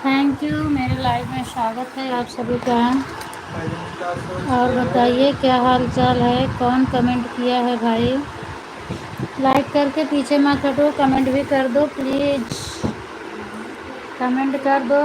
Thank you. मेरे live में स्वागत है आप सभी का। और बताइए क्या हाल चाल है, कौन कमेंट किया है भाई? लाइक करके पीछे मत हटो, कमेंट भी कर दो प्लीज, कमेंट कर दो।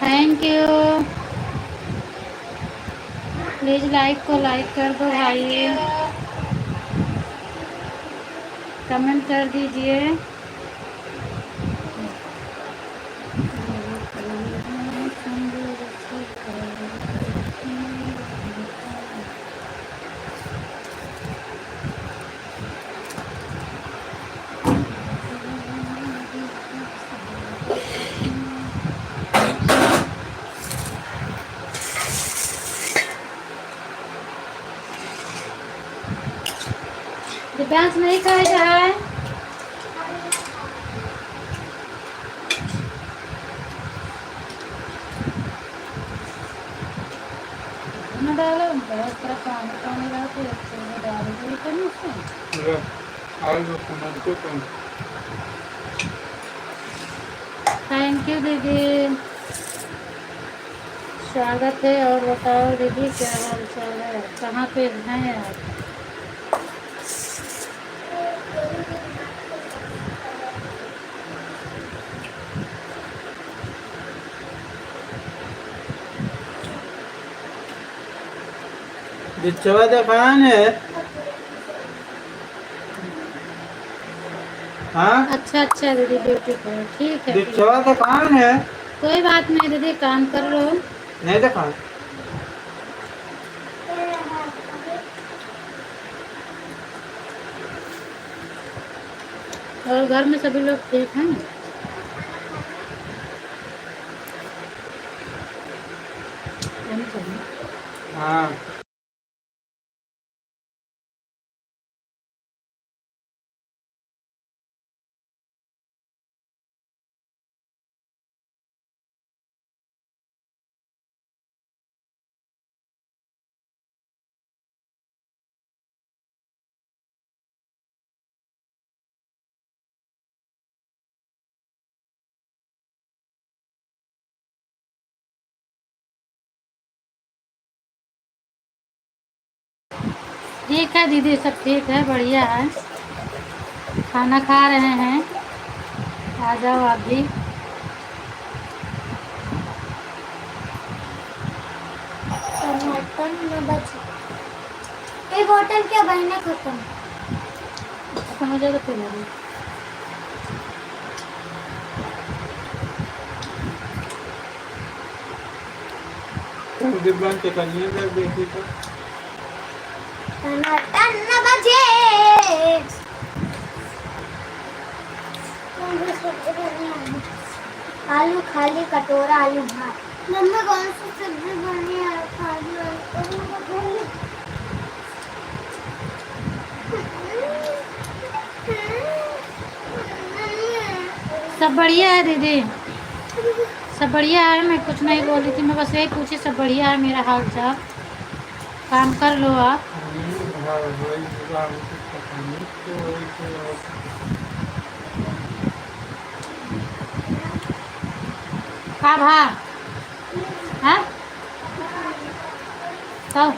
Thank you. प्लीज लाइक को लाइक कर दो भाई, कमेंट कर दीजिए। दिव्यांश नहीं खाएगा है? न डालो, बहुत तरह पानी पानी रहते हैं, डाल दो करने से। थैंक यू दीदी, स्वागत है। और बताओ दीदी क्या हाल चाल है, कहाँ पे हैं आप? बिच्छवा दुकान है। हाँ अच्छा अच्छा दीदी, ब्यूटीफुल, ठीक है। बिच्छवा दुकान है। कोई बात नहीं दीदी, काम कर लो। नहीं दुकान। और घर में सभी लोग ठीक हैं? हाँ ठीक है दीदी, सब ठीक है, बढ़िया है। खाना खा रहे हैं, आ जाओ आप भी। एक बोतल क्या बनना खत्म खत्म हो जाएगा तो दीदी। दिव्यांश के कन्या कर देखी तो टन बजे आलू खाली कटोरा, आलू भात। मम्मी कौन सी सब्जी बनी है? खाली सब बढ़िया है दीदी, सब बढ़िया है। मैं कुछ नहीं बोल रही थी, मैं बस यही पूछी सब बढ़िया है मेरा हाल चाल। काम कर लो आप। हाँ वही हुआ, हमको पता नहीं तो वही तो। हाँ हाँ हाँ तो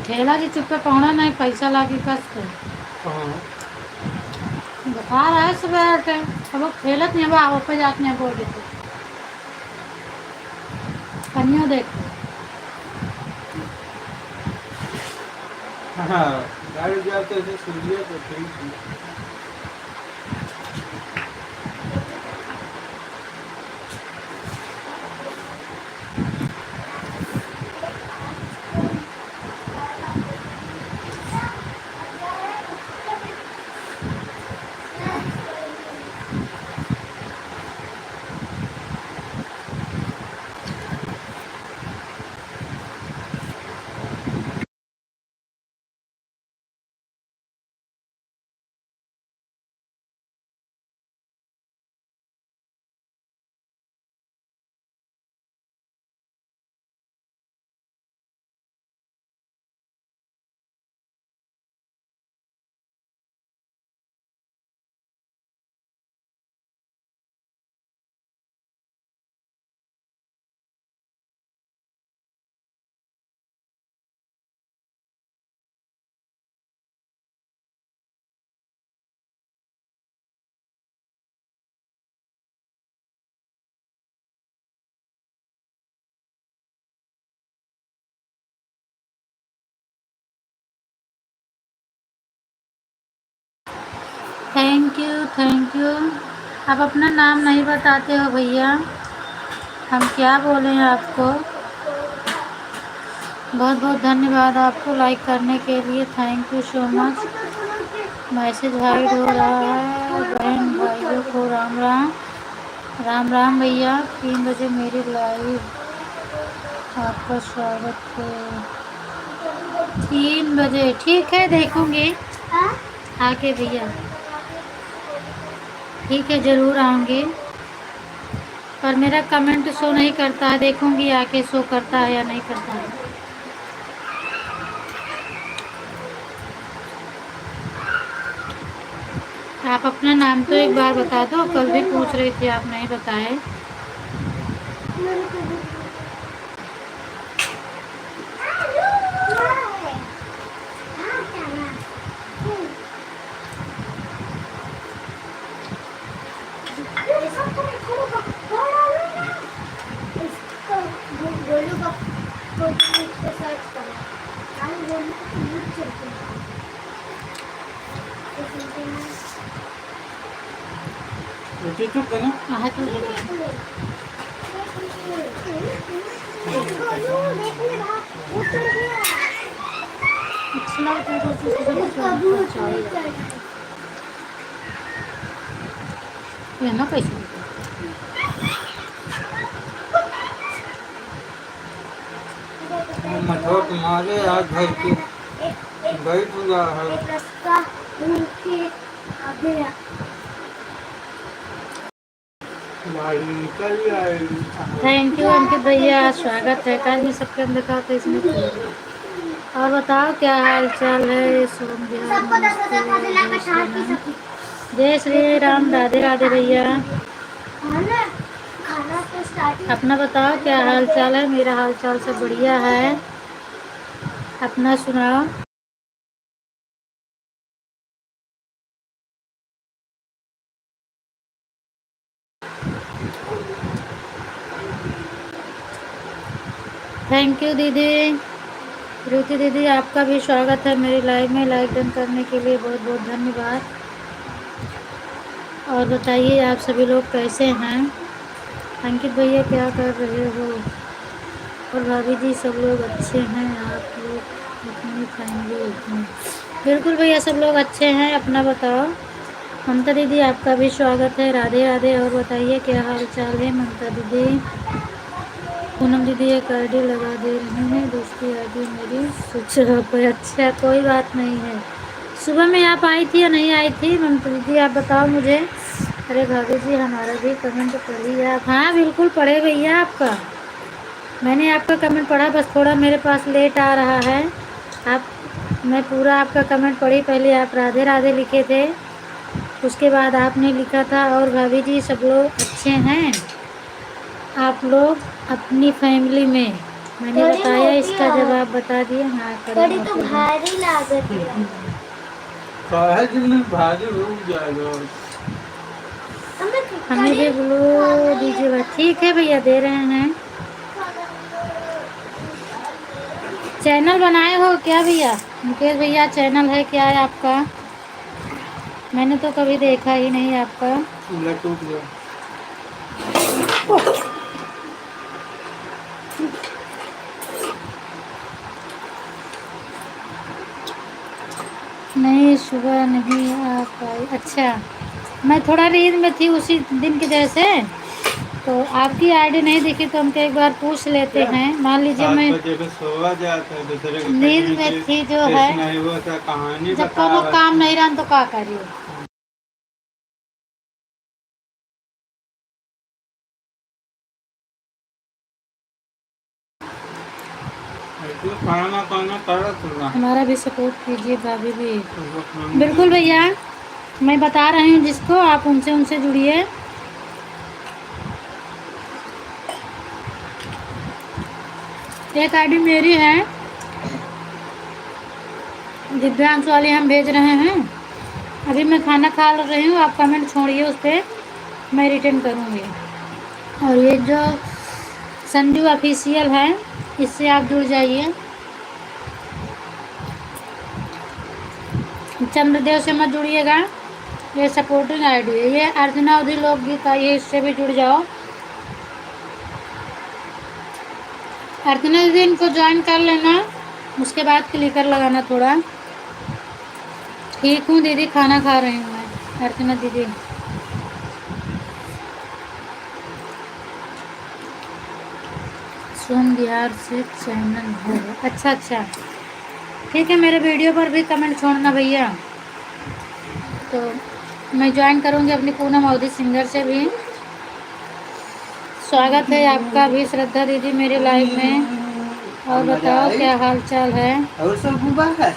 ठेला जी चुप पे पहुँचा नहीं पैसा लागी कस के हाँ बुखार है सुबह के। अब वो खेलत नहीं बा पे जाते हैं बोल देते कनियो देख। हाँ गाड़ी जाते थे सूर्य तो ठीक है। Thank you thank you. आप अपना नाम नहीं बताते हो भैया, हम क्या बोलें आपको। बहुत बहुत धन्यवाद आपको लाइक करने के लिए, thank you so much. Message hide हो रहा है। बहन भाइयों को राम राम। राम राम भैया। 3 बजे मेरी लाइव आपका स्वागत है। 3 बजे ठीक है, देखूंगी आके भैया। ठीक है ज़रूर आऊँगी, पर मेरा कमेंट शो नहीं करता है, देखूंगी आके शो करता है या नहीं करता है। आप अपना नाम तो एक बार बता दो, कल भी पूछ रही थी आप नहीं बताए। रोटी चुप है ना। हाँ तो अच्छा लगता है तो ना कैसे मठोट मारे आज भाई के बैठ हुआ है। गाड़ी निकल आई। थैंक यू अंकित भैया, स्वागत है। कल भी सबके हम देखा तो इसमें और बताओ क्या हाल चाल है। सोम बिहार नमस्ते, जय श्री राम, राधे राधे भैया। अपना बताओ क्या हाल चाल है। मेरा हाल चाल सब बढ़िया है, अपना सुनाओ। थैंक यू दीदी। रुचि दीदी आपका भी स्वागत है मेरी लाइव में। लाइक डन करने के लिए बहुत बहुत धन्यवाद। और बताइए आप सभी लोग कैसे हैं। अंकित भैया क्या कर रहे हो। और भाभी जी सब लोग अच्छे हैं। आप लोग अपनी फैमिली में। बिल्कुल भैया सब लोग अच्छे हैं, अपना बताओ। ममता दीदी आपका भी स्वागत है। राधे राधे। और बताइए क्या हाल चाल है ममता दीदी। पूनम दीदी एक आईडी लगा दे रही हैं, दूसरी आईडी मेरी स्विच ऑफ है। अच्छा कोई बात नहीं है। सुबह में आप आई थी या नहीं आई थी ममता दीदी, आप बताओ मुझे। अरे भाभी जी हमारा भी कमेंट पढ़िए आप। हाँ बिल्कुल पढ़े भैया आपका, मैंने आपका कमेंट पढ़ा, बस थोड़ा मेरे पास लेट आ रहा है। आप, मैं पूरा आपका कमेंट पढ़ी। पहले आप राधे राधे लिखे थे, उसके बाद आपने लिखा था और भाभी जी सब लोग अच्छे हैं, आप लोग अपनी फैमिली में। मैंने थोड़ी बताया, मोटी इसका है। जवाब बता दिए। हाँ थोड़ी तो मोटी है। भारी लागत है। काहे जितने भारी रुक जाएगा। हमें भी ब्लू दीजिए भाई। ठीक है भैया दे रहे हैं। चैनल बनाए हो क्या भैया? मुकेश भैया चैनल है क्या है आपका? मैंने तो कभी देखा ही नहीं आपका। चूल्हा टूट गया। नहीं सुबह नहीं आ पाई। अच्छा मैं थोड़ा रील में थी उसी दिन की जैसे, तो आपकी आईडी नहीं दिखी तो हमको एक बार पूछ लेते हैं। मान लीजिए 7 मैं बजे को सोया जाता है, दूसरे के नींद पढ़ने में के थी जो है, टेस्ट नहीं हुआ था, कहानी जब बता कोनो काम रहा नहीं रहा तो क्या करिए। था। खाना खाना करा था। हमारा भी सपोर्ट कीजिए भाभी भी। उसको खाना बिल्कुल भैया, मैं बता रही हूँ जिसको, आप उनसे उनसे जुड़िए। एक आईडी मेरी है, दिव्यांश वाली हम भेज रहे हैं। अभी मैं खाना खा रही हूँ, आप कमेंट छोड़िए उस पर, मैं रिटर्न करूँगी। और ये जो संजू ऑफिशियल है, इससे आप जुड़ जाइए। चंद्रदेव से मत जुड़िएगा, ये सपोर्टिंग आईडी है। ये अर्चना उदी लोकगीत आई है, इससे भी जुड़ जाओ। अर्चना दीदी इनको ज्वाइन कर लेना, उसके बाद क्लिकर लगाना थोड़ा। ठीक हूँ दीदी, खाना खा रही हूँ मैं। अर्चना दीदी सोम बिहार से चैनल है। अच्छा अच्छा ठीक है, मेरे वीडियो पर भी कमेंट छोड़ना भैया, तो मैं ज्वाइन करूँगी अपनी पूनम अवधि सिंगर से भी। स्वागत है आपका भी श्रद्धा दीदी मेरे लाइव में। और बताओ क्या हाल चाल है? और सब बुबा है।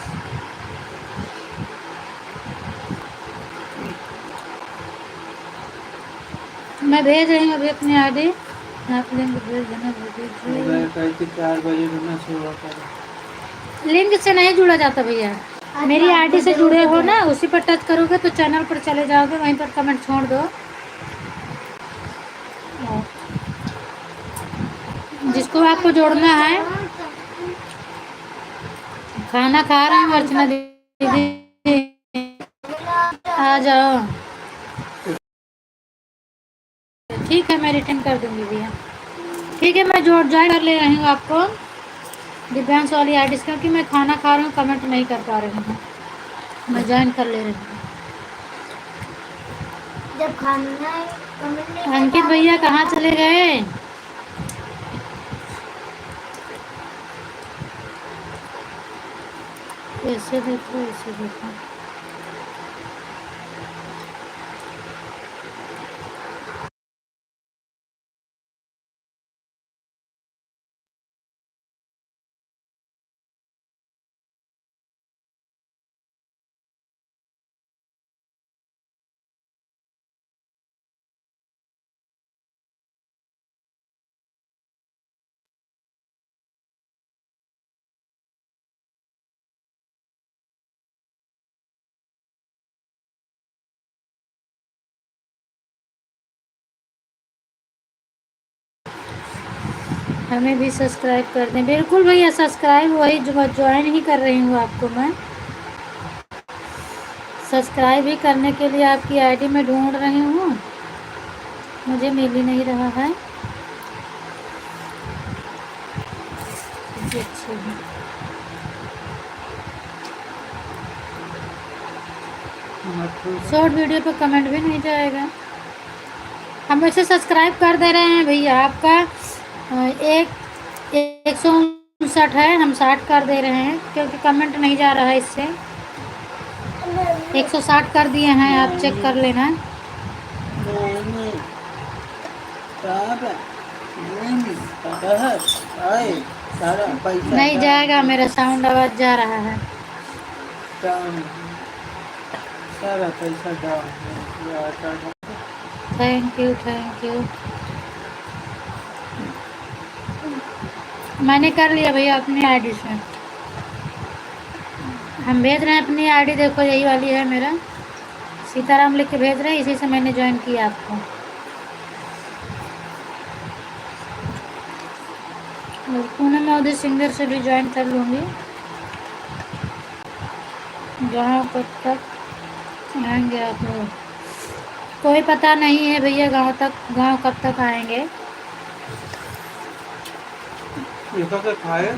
मैं भेज रही हूँ अभी अपनी आईडी, आप लिंक भेज देना। 4 बजे ना सोया कर। लिंक से नहीं जुड़ा जाता भैया, मेरी आईडी से जुड़े हो ना, उसी पर टच करोगे तो चैनल पर चले जाओगे, वहीं पर कमेंट छोड़ दो। जिसको आपको जोड़ना है। खाना खा रही हूँ अर्चना दीदी, आ जाओ। ठीक है मैं रिटर्न कर दूंगी भैया। ठीक है मैं ज्वाइन कर ले रही हूँ आपको दिव्यांश वाली आईडी से, क्योंकि मैं खाना खा रही हूँ, कमेंट नहीं कर पा रही हूँ। मैं ज्वाइन कर ले रही हूँ। जब खाना है कमेंट नहीं अंकित भैया कहाँ चले गए? ऐसे देखो ऐसे देखो। हमें भी सब्सक्राइब कर दें। बिल्कुल भैया सब्सक्राइब, वही जो ज्वाइन ही कर रही हूँ आपको मैं। सब्सक्राइब ही करने के लिए आपकी आईडी में ढूंढ रही हूँ, मुझे मिल ही नहीं रहा है। अच्छा मथुरा शॉर्ट वीडियो पे कमेंट भी नहीं जाएगा। हम वैसे सब्सक्राइब कर दे रहे हैं भैया, आपका एक 159 है, हम 60 कर दे रहे हैं क्योंकि कमेंट नहीं जा रहा है इससे। 160 कर दिए हैं, आप चेक कर लेना। नहीं सारा नहीं आए सारा पैसा नहीं जाएगा, मेरा साउंड आवाज जा रहा है। डाउन सारा पैसा down. Thank you thank you. मैंने कर लिया भैया अपनी आईडी से। हम भेज रहे हैं अपनी आईडी, देखो यही वाली है मेरा, सीताराम लिख के भेज रहे हैं, इसी से मैंने ज्वाइन किया आपको। और पूनम मोदी सिंगर से भी ज्वाइन कर लूँगी। गाँव कब तक आएंगे आप लोग? कोई पता नहीं है भैया, गाँव कब तक आएंगे। ये तो खाए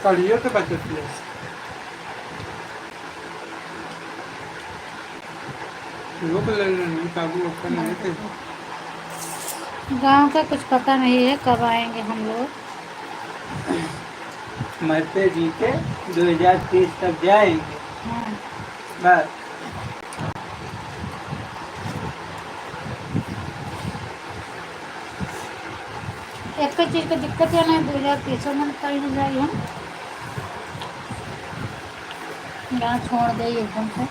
कलियो तो बचती है। लोग ले लेंगे काबू ओपन नहीं थे। गाँव का कुछ पता नहीं है कब आएंगे हम लोग। मरते जीते 2030 तक जाएंगे हाँ। बस। एक चीज़ की दिक्कत है ना, 2030 में कहीं नहीं जाए हम, गाँव छोड़ दे एकदम से,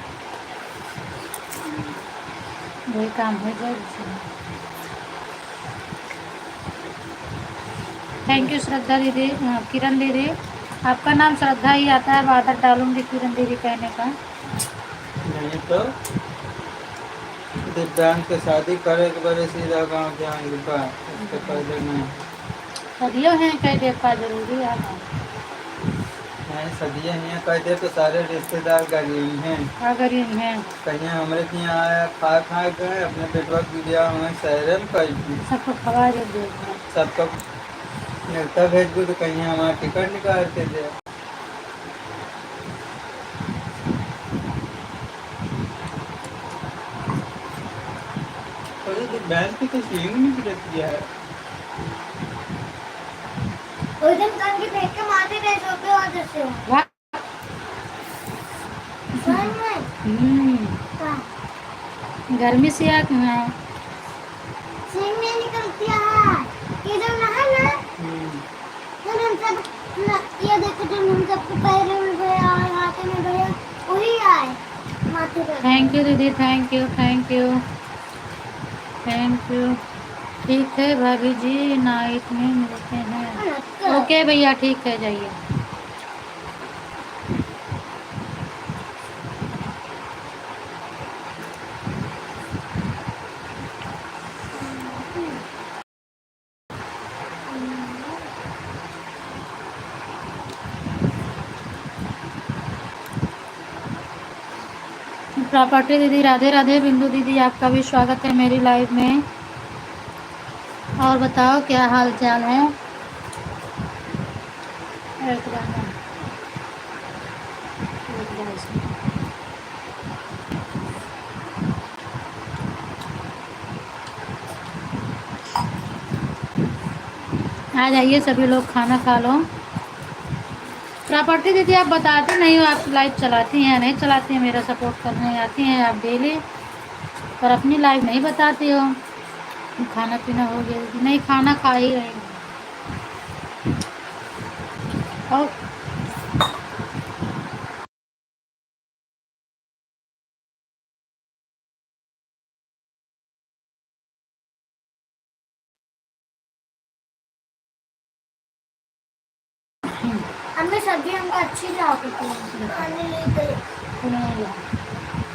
वही काम हो जाए। थैंक यू श्रद्धा दीदी, किरण दीदी, आपका नाम श्रद्धा ही आता है, बादल डालूंगी किरण दीदी कहने का। नहीं तो दिव्यांग के शादी करे के बड़े सीधा गाँव जाएंगे बस, उसके पहले नहीं। सदियों हैं कह दे का जरूरी है। नहीं सदिया यहाँ कह दे तो सारे रिश्तेदार गरीब हैं। अगर ये हैं कहीं हमारे के यहाँ आया खा गए, अपने बेटवा की दिया हमें शहर में कही सबको खबर दे देगा। सबका न्योता भेज दो तो कहीं हमारा टिकट निकाल के दे। बैंक की तो सीलिंग नहीं गिरती है। उस दिन कंघी फेंक के मारते थे सोफे वाले से। वाह। समझ में? हाँ। गर्मी से आग ना सींग नहीं निकलती है। ये जो नहा ना, तो हम सब ये देखो जो हम सबको पैरों में गया और हाथों में गया, वही आए माथे पे। थैंक यू दीदी, thank you thank you thank you. ठीक है भाभी जी, नाइट में मिलते हैं। ओके भैया ठीक है, जाइए। प्रॉपर्टी दीदी, राधे राधे। बिंदु दीदी, आपका भी स्वागत है मेरी लाइव में। और बताओ क्या हाल चाल है? आ जाइए सभी लोग, खाना खा लो। प्रॉपर्टी दीदी आप बताते नहीं हो, आप लाइव चलाती हैं या नहीं चलाती हैं, मेरा सपोर्ट करने आती हैं आप डेली, पर अपनी लाइव नहीं बताती हो। खाना पीना हो गया दीदी? नहीं, खाना खा ही रही हूँ। और हमें सब्जी हमको अच्छी लगती है। खाने लेते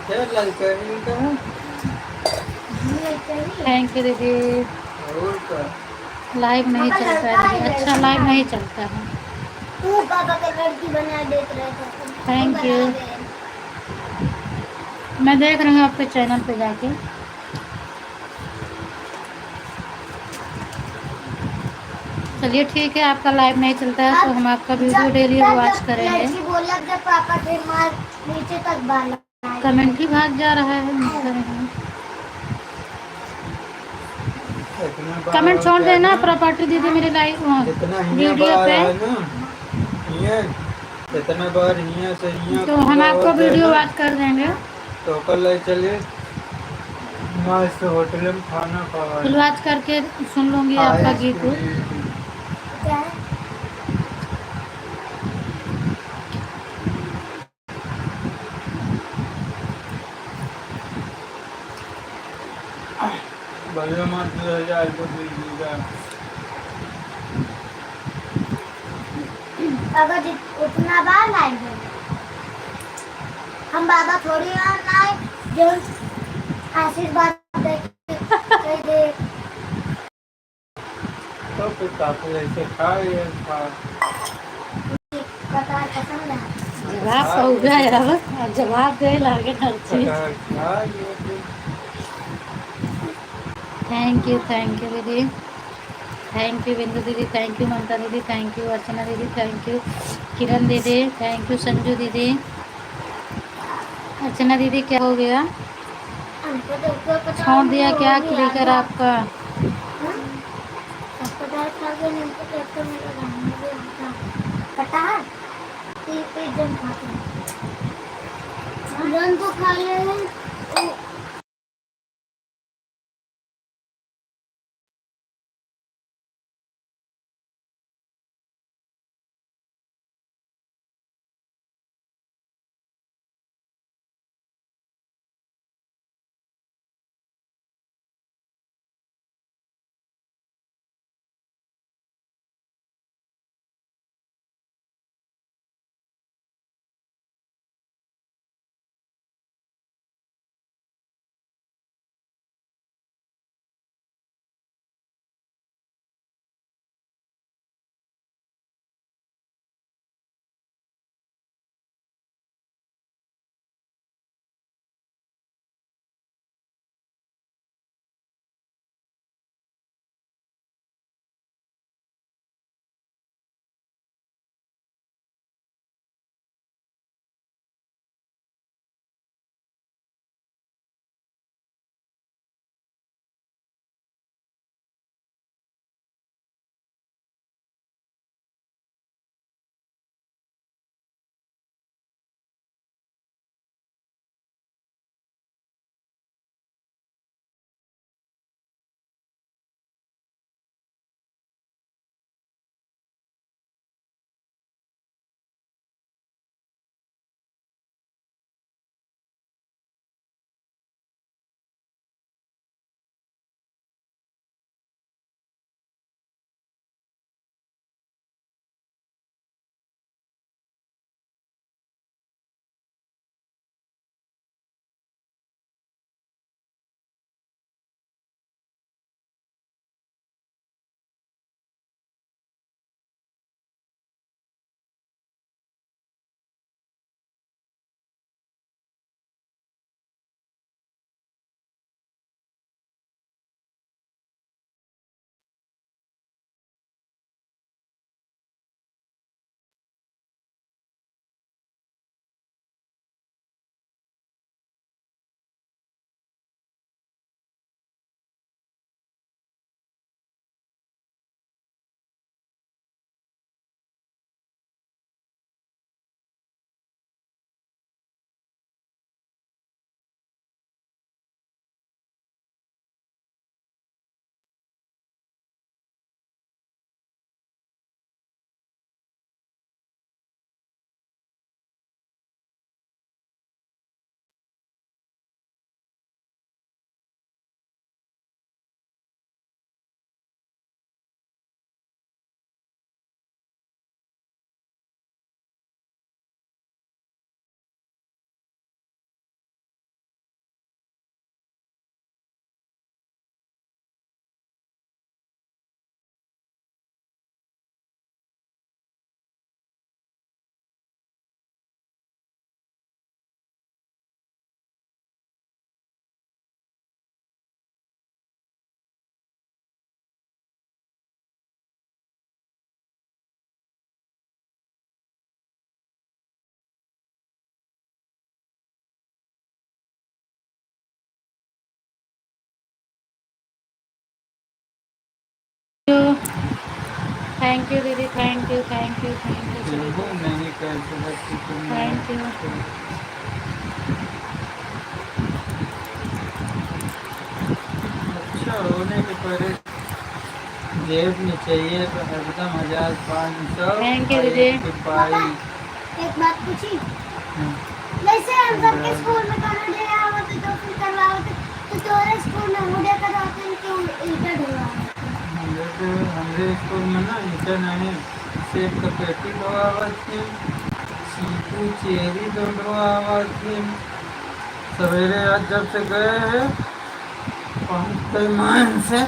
क्या लड़का है? थैंक यू दीदी। और का लाइव नहीं चलता है दीदी, अच्छा लाइव नहीं चलता है। तू पापा का लड़की बना देते रहे थे। Thank you. मैं देख रही हूँ आपके चैनल पे जाके। चलिए ठीक है, आपका लाइव नहीं चलता है तो हम आपका वीडियो डेली वॉच करेंगे। लड़की बोला जब पापा थे मार नीचे तक बाल कमेंट ही भाग जा रहा है, नहीं करेंगे। इतना बार कमेंट हो छोड़ गया देना ना, प्रॉपर्टी दीदी मेरे लाइव जितना हियाँ वीडियो बार पे। है ना, हियाँ जितना बार हियाँ से हियाँ तो हम पूरा आपको हो जाए वीडियो ना, वॉच कर देंगे। तो कल ले चले मस्त होटल में खाना फुल खावाएंगे। वॉच करके सुन लूँगी आपका गीत उत। क्या है? बढ़िया मत 2000 को दीजिएगा। अगर उतना बार लाएंगे हम बाबा थोड़ी लाए जो आशीर्वाद दे तो फिर काफी ऐसे खाए खा कटार पसंद है। जवाब हो गया है अब जवाब दे लागे हर चीज। कटहल खा लिए फिर। थैंक यू दीदी, थैंक यू बिंदु दीदी, थैंक यू ममता दीदी, थैंक यू अर्चना दीदी, थैंक यू किरण दीदी, थैंक यू संजू दीदी। अर्चना दीदी क्या हो गया, हमको तो कोई कटार छोड़ दिया नहीं क्या होगी क्लिकर आजा। आपका। कटार खा के हमको तो एक तो मेरा रहने भी आता कटार तीन जन खाते हैं जन को खा ले हैं यू, थैंक यू दीदी, thank you thank you thank you सभी देखो को, नहीं कैसे बच्ची तुमने थैंक यू। अच्छा होने के पहले जेब में चाहिए तो एकदम 1500 थैंक यू और दीदी। एक पापा रुपये। एक बात पूछी, जैसे हम सबके स्कूल में करने डे आवते तो फिर करवाते, तो तुम्हारे स्कूल में मुझे करवाते हैं कि उल्टा ढलवाते हमारे स्कूल में ना ईटा नहीं सेब का पेटी धोआवत थी, चीकू चेरी दो धोआवत थी। सवेरे आज जब से गए हैं पहुँचते मान से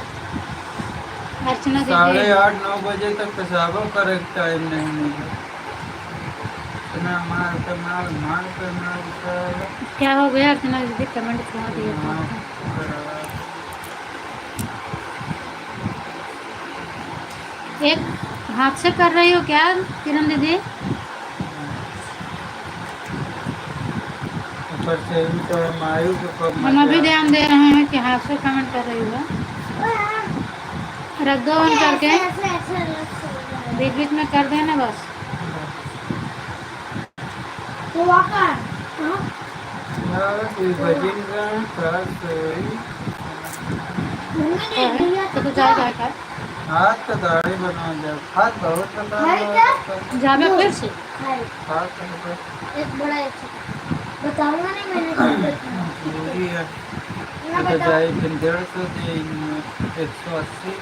अर्चना दीदी, 8:30 9 बजे तक पेशाबों का एक टाइम नहीं मिला। इतना मार कर क्या हो गया अर्चना दीदी, कमेंट छोड़ दिए थे मार आपने। कर एक हाथ से कर रही हो क्या किरण दीदी? ऊपर से भी तो मायू को कब हम अभी मजा। ध्यान दे रहे हैं कि हाथ से कमेंट कर रही हो। रख दो ऑन करके, ऐसे ऐसे ऐसे बीच बीच में कर देना बस। तो वाकर कोई भजन का साथ सोई मम्मी ने दिया तो तू जाएगा क्या? हाथ का दाढ़ी बना जाए हाथ बहुत भाई क्या? जावे फिर से। खाए हाथ का एक बड़ा एक छोटा। बताऊंगा नहीं मैंने कब देखा पूरी है ना तो बता जाए 150 दे 180।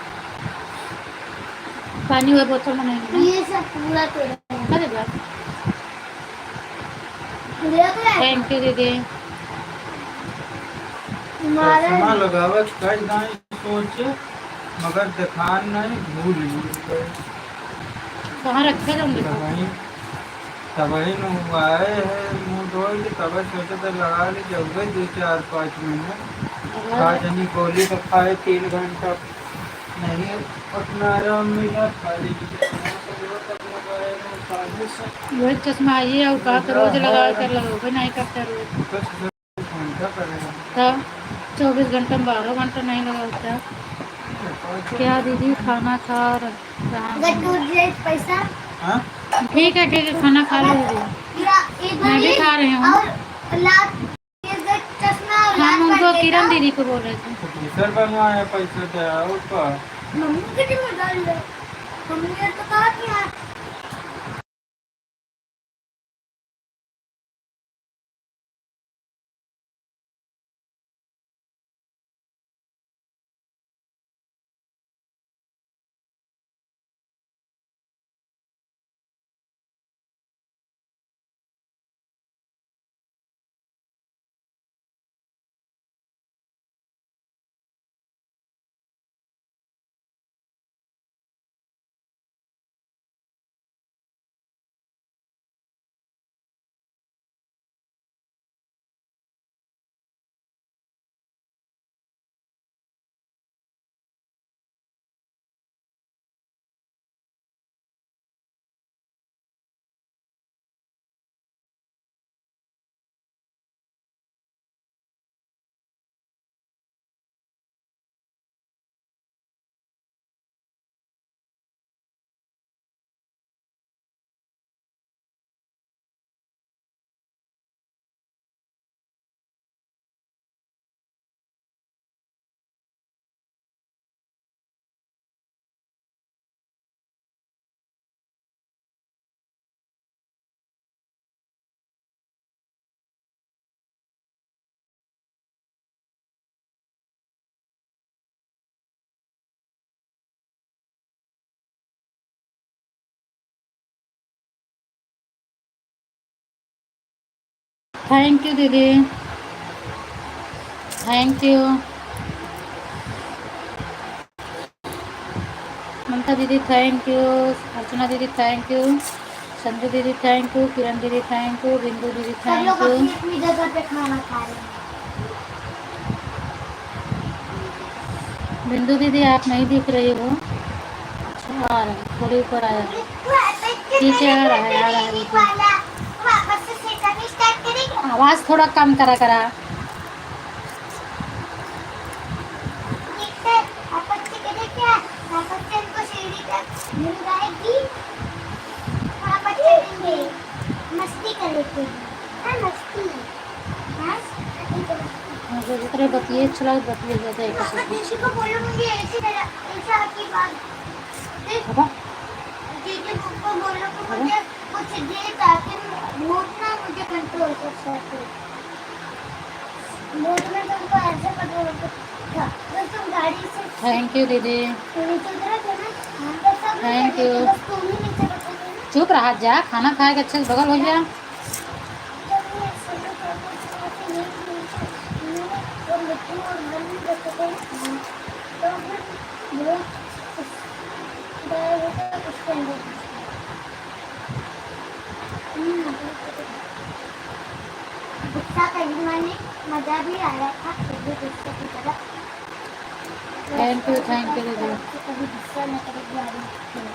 पानी हुआ बोतल में नहीं ये सब पूरा तेरा है। अरे बात। देख ले थैंक यू दीदी। हमारे चश्मा लगावत कई दाई सोचे मगर दिखान नहीं भूल गए। कहाँ रखे होंगे तो? तबही न हुआ है मुँह धोए के तब सोचे तो लगा ली जब गई 2 4 5 महीने खाजनी गोली तो खाए 3 घंटा नहीं अपना आराम मिला खाली वही चश्मा आइए और कहा तो रोज लगा कर लगोगे, नहीं करते रोज तब 24 घंटे में 12 घंटा नहीं लगाता। क्या दीदी खाना खा रहा अगर हूँ? टूट जाए पैसा हाँ ठीक है खाना खा लो दीदी। या एक मैं भी खा रही हूँ। और लात ये देख चश्मा और हम लात उनको पर किरण दीदी को बोल रहे थे। तो दूसर बनवाया पैसे दे और का मम्मी की जिम्मेदारी है। मम्मी ने तो कहा कि हाँ थैंक यू दीदी, थैंक यू ममता दीदी, थैंक यू अर्चना दीदी, थैंक यू संजू दीदी, थैंक यू किरण दीदी, थैंक यू बिंदु दीदी, सब लोग थैंक यू। अपनी अपनी जगह पे खाना खा रहे हैं। बिंदु दीदी आप नहीं दिख रही हो। अच्छा आ रहा है, थोड़ी ऊपर आया है। नीचे आ रहा है, आ रहा है ऊपर। वापस से सेकंड स्टार्ट करेंगे। आवाज़ थोड़ा कम करा करा। ठीक है वापस से करें क्या? वापस से बजे तक मिल जाएगी, वहाँ पर चलेंगे, मस्ती करेंगे। हाँ मस्ती, हाँ मुझे जितने बतिए अच्छा लगे बतिए ज़्यादा एक पापा दीदी को बोलो मुझे ऐसा की बात पापा दीदी को बोलो कि मुझे कुछ दे ताकि भूत ना मुझे कंट्रोल कर सके। भूत में तुमको ऐसे कंट्रोल था तो तुम गाड़ी से थैंक यू दीदी, नीचे उतरा थे ना, तो सब थैंक नीचे यू। बस तुम ही नीचे रुके थे ना। चुप रहा जा, खाना खाए के अच्छे से बगल हो जा। जब मैं शुरू करने से नीचे वो मिट्टी और बंद करते थे ना, तो फिर भूत गए होते उसके अंदर। गुस्सा करने में मजा भी आया था, फिर भी गुस्से की तरह। थैंक यू दीदी। कभी गुस्सा न करे गाड़ी में।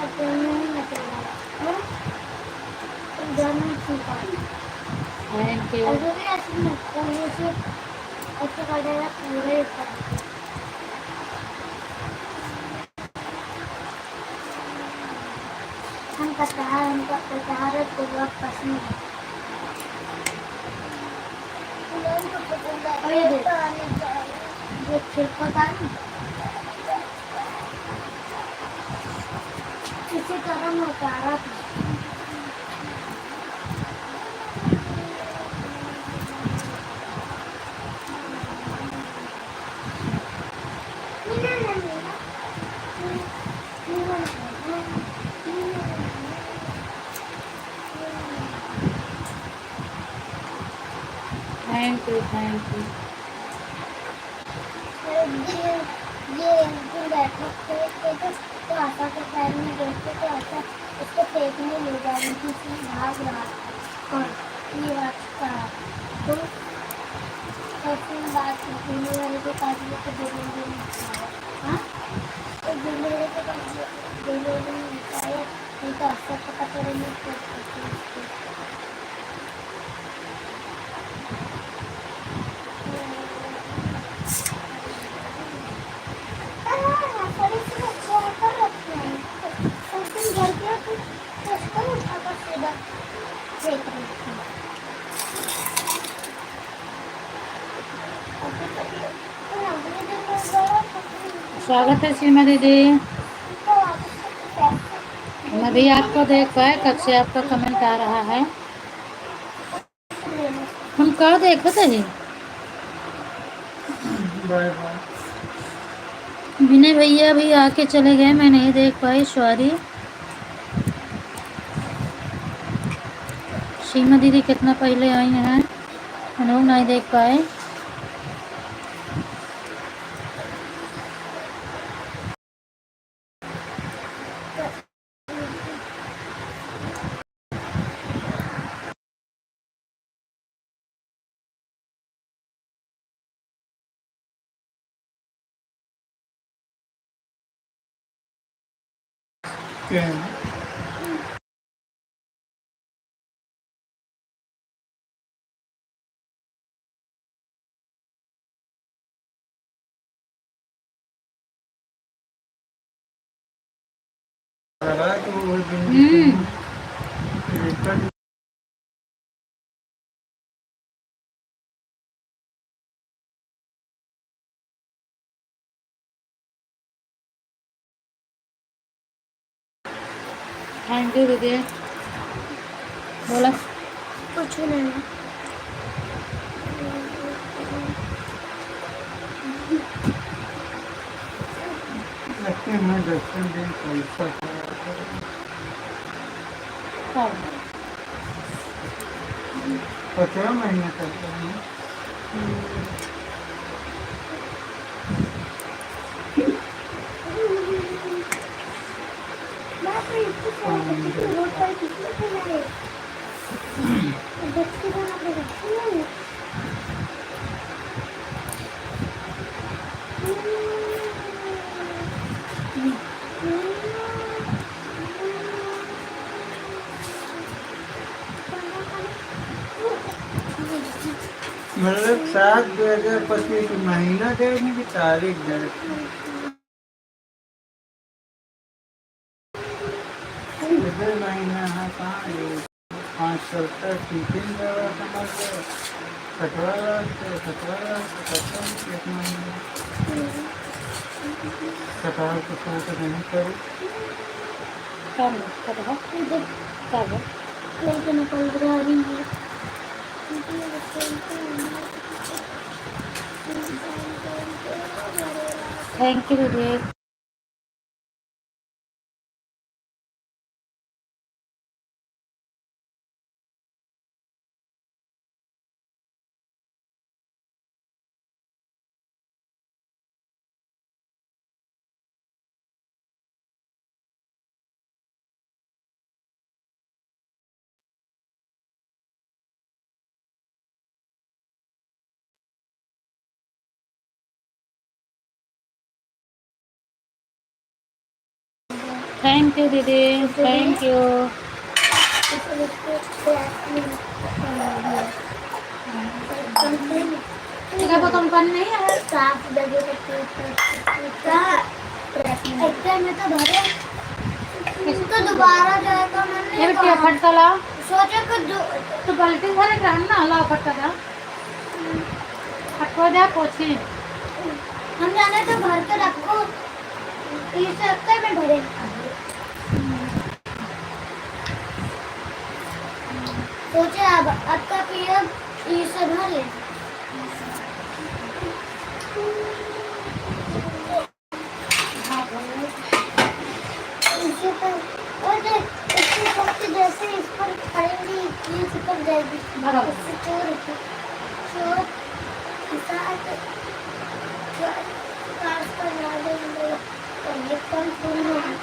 अब दोनों ही मचेगा, हाँ? तुम दोनों ही ठीक हो। Thank you. अभी भी ऐसे में पूरे से ऐसे कर देगा पूरे ऊपर। हमको कटहल को बहुत पसंद है। और ये देख, जो छिलका था ना, इसी तरह मैं उतारा था। Thank you thank you. ये बैठक थे तो आशा के पैर में देखते तो आशा उसको फेंकने ले जा रही थी, इसमें भाग रहा था और ये बात कहा तो फिर बात बोलने वाले के पास लेकर बोलेंगे हाँ, तो बोलने वाले के पास बोलेंगे नहीं तो आशा को पता नहीं। स्वागत है सीमा दीदी। मैं भी आपको देख पाए, कब से आपका कमेंट आ रहा है। हम कहाँ देखे थे? Bye bye. विनय भैया भी आके चले गए, मैं नहीं देख पाई, सॉरी। सीमा दीदी कितना पहले आई हैं, हम लोग नहीं देख पाए। क्या रहा है तो वो दिन थैंक यू दीदी। बोला कुछ नहीं। लगते हैं मैं 10 दिन पैसा 15 महीने तक मतलब 7/2025 महीना देने की तारीख दे। कितने महीना है कहाँ ये 5 सप्ताह 3 दवा समझ गए 17 एक महीना 17 को सोच नहीं करूँ कर लेकिन निकल रही है थैंक यू दीदी। थैंक यू दीदी, थैंक यू। क्या बताऊँ कल नहीं है साफ जगह में तो भरे तो दोबारा जाएगा मैंने ये क्या फटता ला सोचा कि तो बाल्टी भरे ग्राम ना ला फटता था फटवा जा पोछी हम जाने तो भर के रखो इस हफ्ते में भरे सोचे अब का पीएम ये सब भर ले जैसे इस पर पड़ेंगी ये चिपक जाएगी इससे चोर पर ला देंगे और ये कल पूरी होगी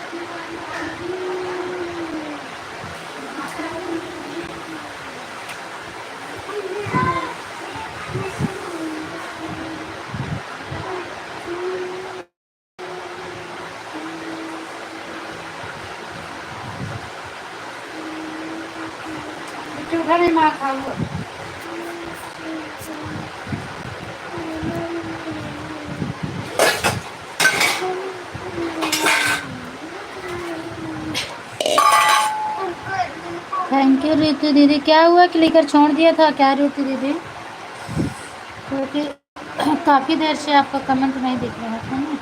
चूड़ा नहीं मार खाऊंगा थैंक यू ऋतु दीदी। क्या हुआ क्लिक कर छोड़ दिया था क्या ऋतु दीदी? क्योंकि काफ़ी देर से आपका कमेंट नहीं दिख रहा था ना।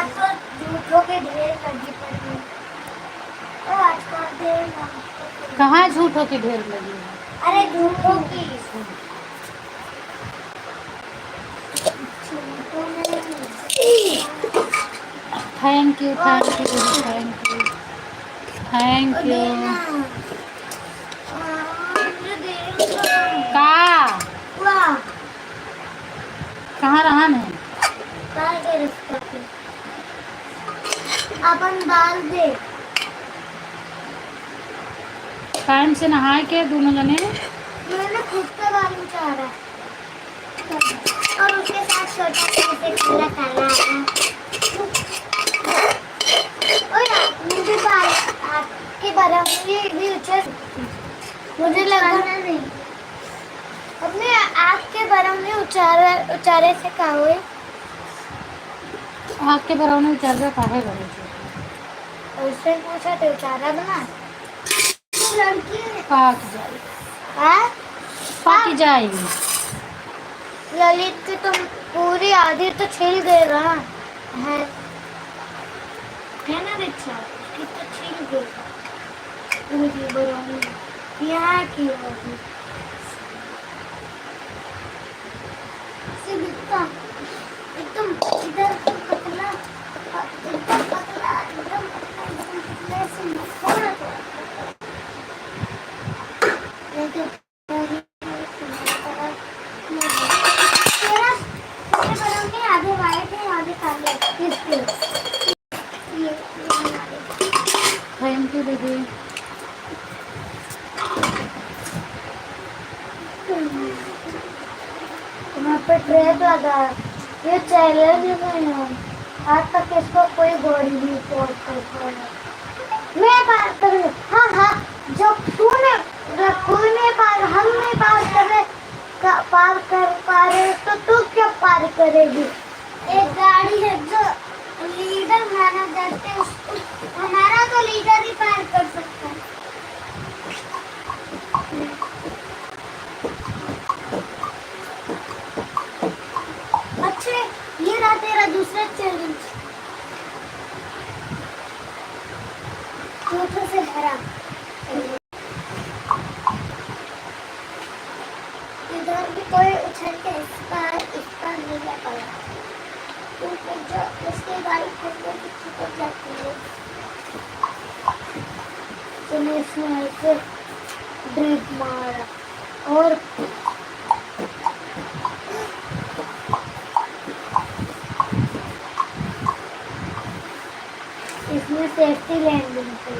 अब तो झूठों के ढेर लगी पड़ी है आजकल ढेर कहाँ झूठों की ढेर लगी है? अरे झूठों की थैंक यू थैंक यू दीदी, थैंक यू थैंक यू। कहाँ रहा नहीं अपन डाल दे टाइम से नहाए के दोनों जने मैंने खुद का बाल उचारा और उसके साथ छोटा से काला काला मुझे बाल आपके बराबर भी उछल मुझे लगा नहीं अपने आँख के बराबर उचारे से कहा हुए आँख के बराबर उचार रहा काहे बड़े उससे पूछा तो उचारा बना लड़की पाक जाए हाँ पाक जाएगी। ललित की तुम पूरी आधी तो छिल गएगा है ना रिक्शा उसकी तो छिल गएगा पूरी बराबर यहाँ की होगी एकदम इधर पतला एकदम पतला एकदम पतला से थोड़ा आधे वाइट है आधे काले थैंक यू दीदी। वहाँ पे ट्रैक लगा ये चैलेंज में आज तक इसको कोई गोली नहीं तोड़ सकता मैं बात कर हाँ हाँ जो तूने पार हम नहीं पार कर रहे पार कर पा रहे करेगी। एक गाड़ी है जो लीडर माना जाते हैं, हमारा तो लीडर ही पार कर सकता है। अच्छा, ये रहा तेरा दूसरा चैलेंज, चौथे से भरा। इधर भी कोई उछल के इस पार नहीं जा पाया, क्योंकि जो उसकी गाड़ी छूट जाती है। तो मैं इसमें ऐसे ड्रिप मारा और इसमें सेफ्टी लैंडिंग थी।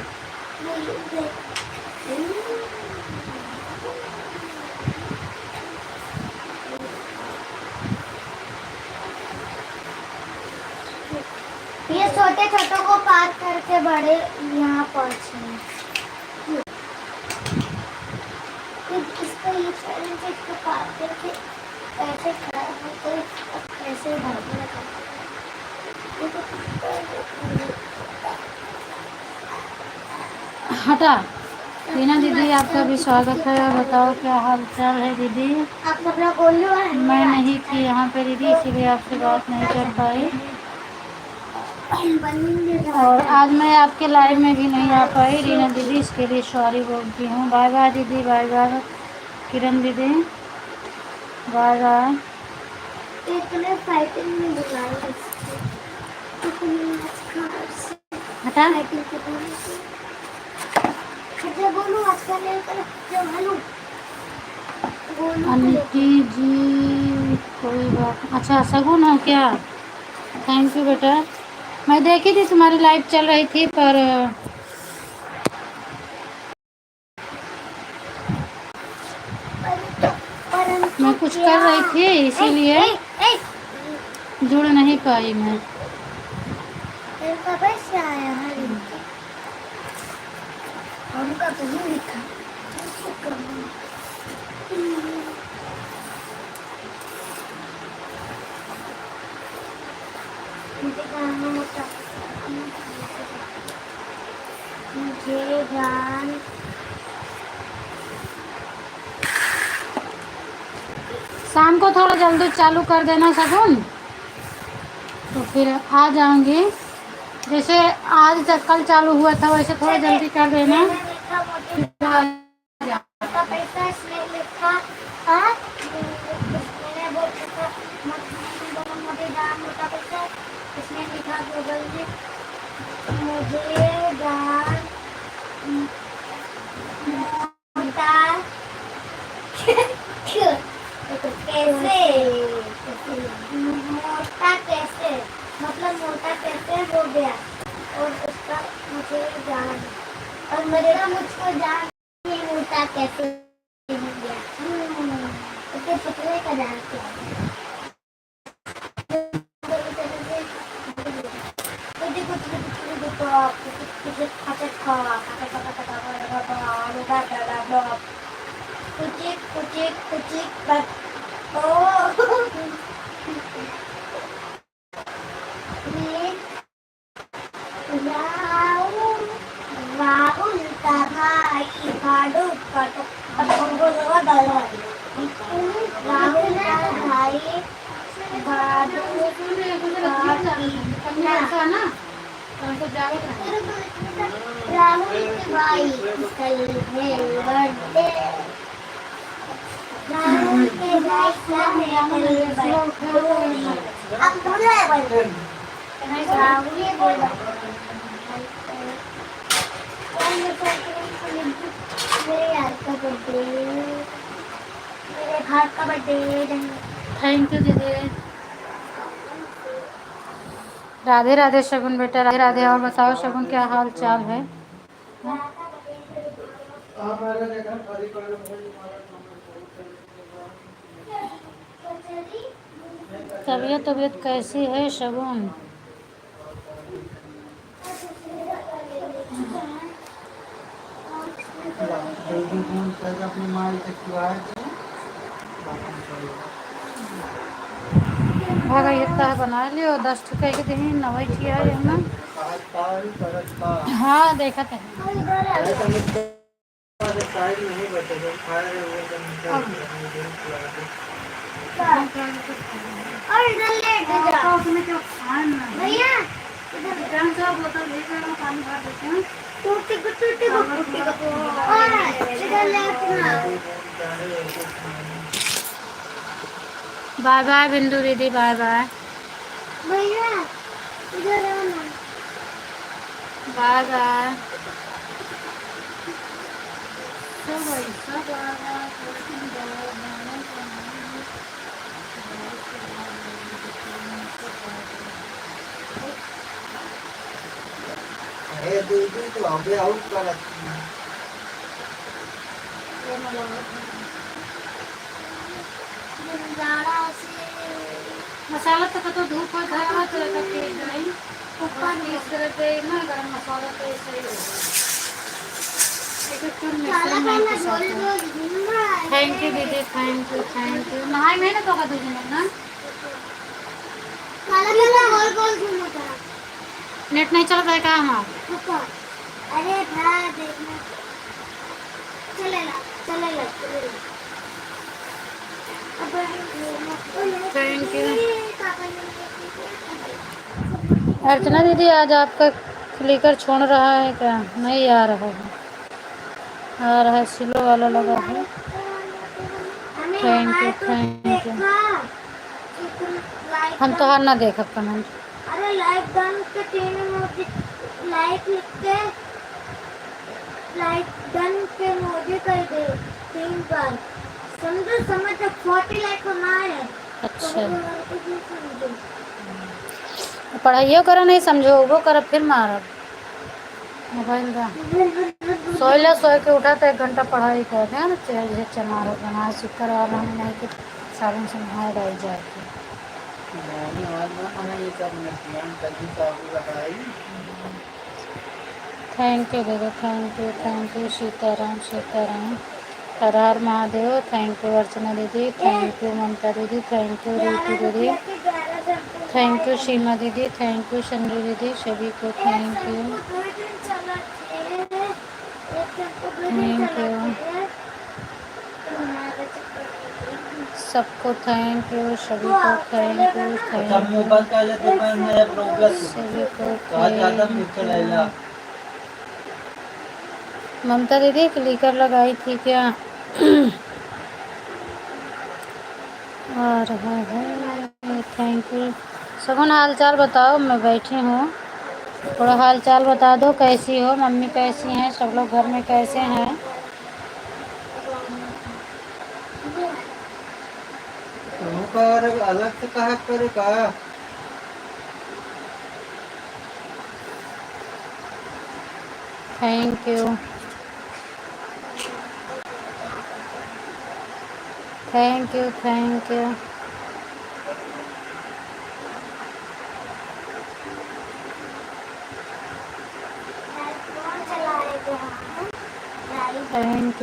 ये छोटे छोटों को पार करके बड़े यहाँ पहुँचे। इसका ये चैलेंज है, इसको पार करके ऐसे खड़ा हो तो ऐसे भागने लगा। हटा। टीना दीदी आपका भी स्वागत है। और बताओ क्या हाल चाल है दीदी? आप अपना गोलू है? मैं नहीं थी यहाँ पे दीदी, इसीलिए आपसे बात नहीं कर पाई। और आज मैं आपके लाइव में भी नहीं आ पाई रीना दीदी, इसके लिए सॉरी बोलती हूँ। बाय बाय दीदी, बाय बाय किरण दीदी, बाय बाय। इतने फाइटिंग में हटा। बोलू आजकल आंटी जी कोई बात। अच्छा सगुन हो क्या? थैंक यू बेटा। मैं देखी थी तुम्हारी लाइव चल रही थी, पर मैं कुछ कर रही थी, इसीलिए जुड़ नहीं पाई मैं। पैसा आया है उनका तो नहीं लिखा। मुझे जान शाम को थोड़ा जल्दी चालू कर देना सगुन, तो फिर आ जाऊंगी। जैसे आज कल चालू हुआ था वैसे थोड़ा जल्दी कर देना। पैसा इसमें लिखा मैंने मोटा पैसा इसमें लिखा गूगल में मुझे दान मोटा कैसे मोटा कैसे मतलब मोटा कैसे हो गया और उसका मुझे जान और मेरा मुझको जान मोटा कैसे हो गया उसके पतले का जान क्या राहुल का भाई राहुल का भाई राहुल के भाई कल है बर्थडे राहुल के भाई का है बर्थडे अब बोला है बर्थडे राहुल ये बोला मेरे यार का बर्थडे मेरे भाई का बर्थडे। थैंक यू दीदी। राधे राधे शगुन बेटा, राधे राधे। और बताओ शगुन क्या हाल चाल है? तबीयत कैसी है शगुन? अपनी माल भागा इतना है बना लियो 10 टका के दिन नवाई किया है ना। हाँ देखा था। और इधर लेट जा उसमें जो खाना भैया इधर ड्रम से बोतल लेकर हम पानी भर देते हैं टूटी को और इधर लेट ना बाय बाय बिंदु दीदी बाय बाय भैया इधर आओ ना बाय बाय। सब ऐसा बाय अरे दीदी तो अभी आउट कर मसाला तो धूप हो जाएगा तो तेज नहीं ऊपर इस तरह पे ना गरम मसाला तो सही होगा। थैंक यू दीदी थैंक यू नहाई में ना तो का दूध में ना नेट नहीं चल रहा है क्या हमारा। अरे देखना चलेगा चलेगा थैंक यू अर्चना दीदी आज आपका क्लिकर छोड़ रहा है क्या। नहीं आ रहा है आ रहा है स्लो वाला लगा है। थैंक यू हम तो हर ना देखा कमेंट। अरे लाइक डन के 3 इमोजी लाइक लिख के लाइक डन के इमोजी कर दे 3 बार समझो समझ 40 लाइक होना है। अच्छा पढ़ाइयो करो नहीं समझो वो कर फिर मारो मोबाइल का सोए सोए के उठा तो 1 घंटा पढ़ाई करते हैं ना चेहरे चना बना शुक्र वाला हमें नहीं कि साबुन से नहाए रह जाए। थैंक यू दीदी थैंक यू सीताराम हर हर महादेव थैंक यू अर्चना दीदी थैंक यू ममता दीदी थैंक यू रीति दीदी थैंक यू सीमा दीदी थैंक यू संजू दीदी सभी को थैंक यू सबको थैंक यू सभी को थैंक यू सभी को ममता दीदी क्लिकर लगाई थी क्या। आ रहा है थैंक यू सगुन हाल चाल बताओ मैं बैठी हूँ थोड़ा हाल चाल बता दो कैसी हो मम्मी कैसी हैं सब लोग घर में कैसे हैं। अलग से कहा करेगा thank you thank you thank you thank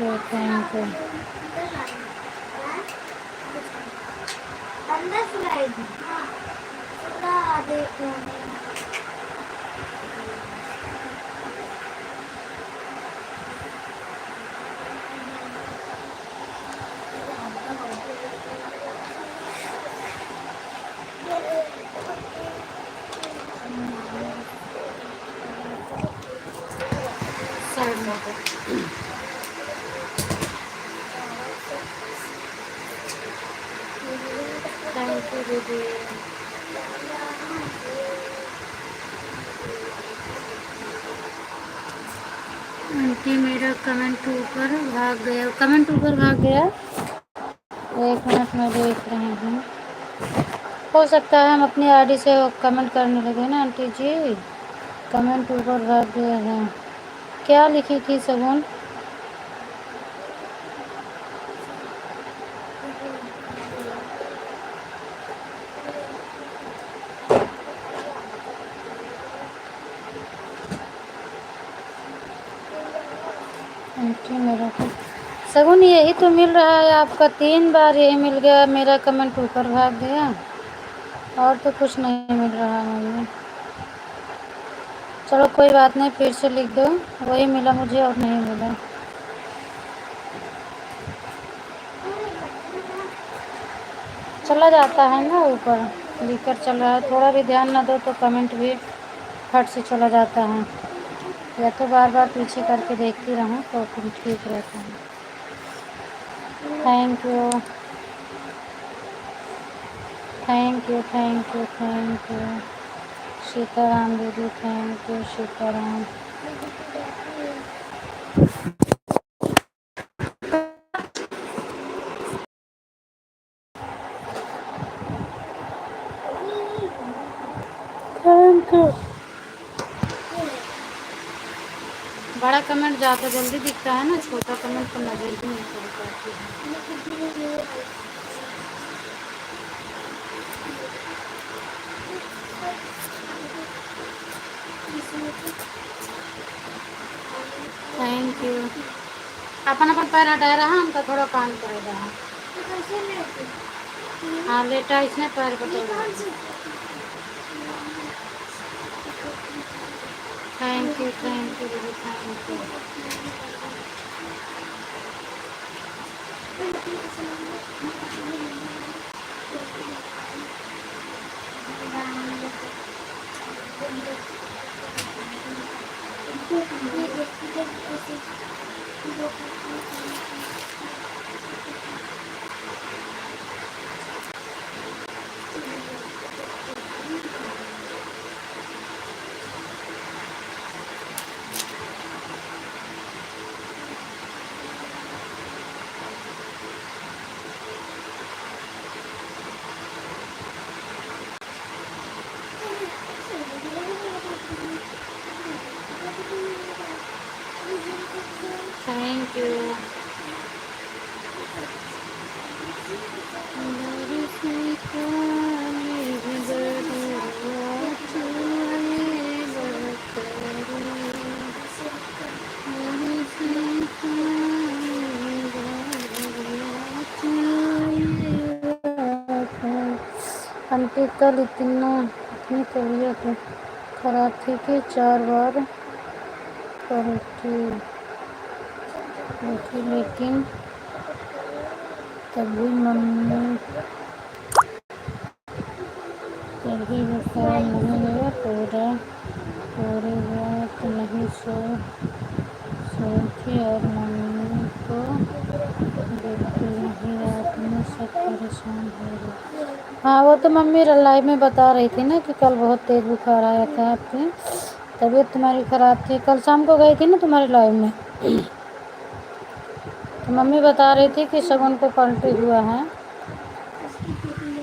you thank you अंदर स्लाइड देखो थैंक यू दीदी आंटी मेरा कमेंट ऊपर भाग गया 1 मिनट में देख रहे हैं। हो सकता है हम अपनी आईडी से कमेंट करने लगे ना आंटी जी कमेंट ऊपर रख गया है। क्या लिखी थी सगुन? आंटी मेरा को सगुन यही तो मिल रहा है आपका, 3 बार यही मिल गया, मेरा कमेंट ऊपर भाग गया और तो कुछ नहीं मिल रहा मुझे। चलो कोई बात नहीं, फिर से लिख दो, वही मिला मुझे और नहीं मिला। चला जाता है ना ऊपर, लिखकर चल रहा है, थोड़ा भी ध्यान ना दो तो कमेंट भी फट से चला जाता है। या तो बार बार पीछे करके देखती रहूं तो फिर ठीक रहता है। Thank you thank you thank you thank you Sitaram दीदी, thank you Sitaram. Thank you. बड़ा कमेंट ज़्यादा जल्दी दिखता है ना, छोटा कमेंट तो नजर भी नहीं पड़ पाती है। Thank you. अपन अपन पैर हटा रहा, हमका थोड़ा काम कर रहा। हाँ लेटा इसने पैर पकड़। थैंक यू दीदी, thank you. Thank you. Aunty कल इतनी तबीयत खराब थी कि 4 बार पलटी, लेकिन तभी बुखार नहीं हुआ, पूरी रात नहीं सोई थी और मम्मी को देखते ही रात में सब परेशान हो गए। हाँ वो तो मम्मी लाइव में बता रही थी ना कि कल बहुत तेज बुखार आया था, आपकी तबीयत तुम्हारी ख़राब थी, कल शाम को गई थी ना तुम्हारे लाइव में, तो मम्मी बता रही थी कि शगुन को पलटी हुआ है।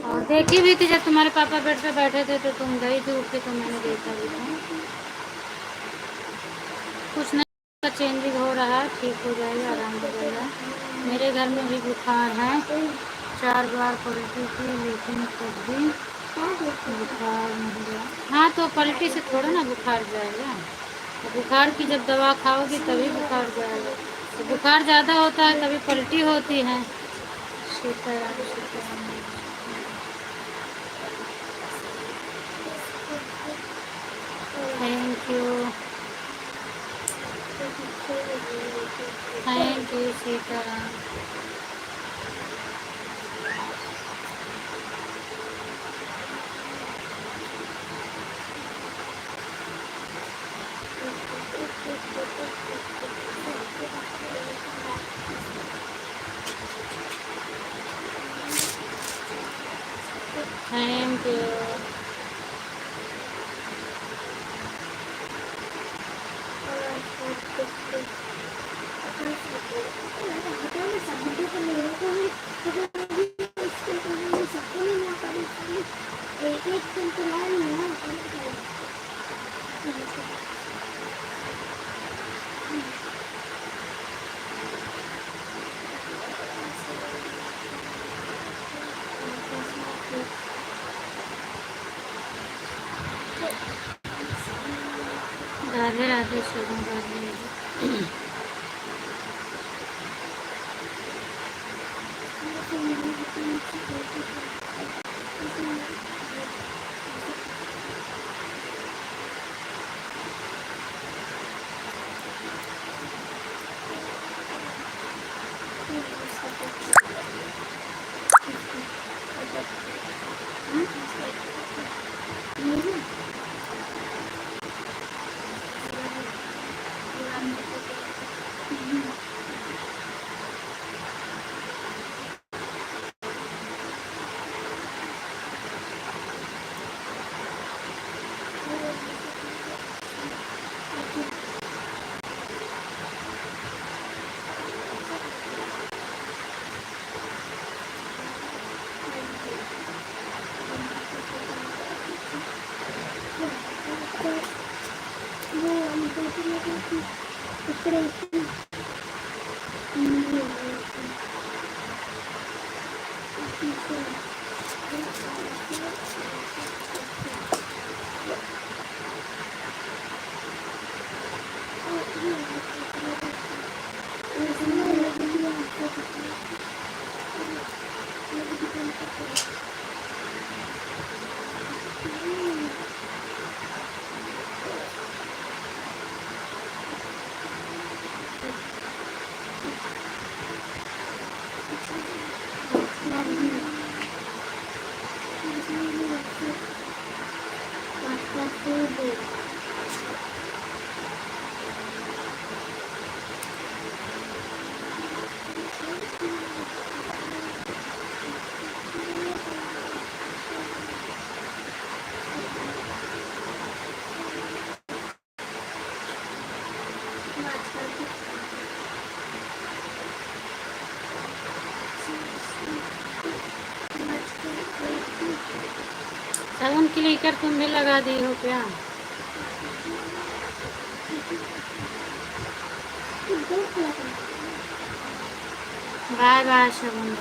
और देखी भी थी जब तुम्हारे पापा बेड पे बैठे थे तो तुम गई थी उठ के, तो मैंने देखा भी था। कुछ नहीं, चेंजिंग हो रहा है, ठीक हो जाएगा, आराम हो जाएगा। मेरे घर में भी बुखार है, 4 बार पलटी थी लेकिन तब भी बुखार नहीं गया। हाँ तो पलटी से थोड़ा ना बुखार जाएगा, तो बुखार की जब दवा खाओगी तभी बुखार जाएगा। तो बुखार ज़्यादा होता है तभी पलटी होती है। Sitaram Sitaram. Thank you Sitaram. Thank you. Radhe Radhe Shubham, Radhe Radhe. सावन के लेकर तुम भी लगा दी हो क्या? Bye bye Shagun,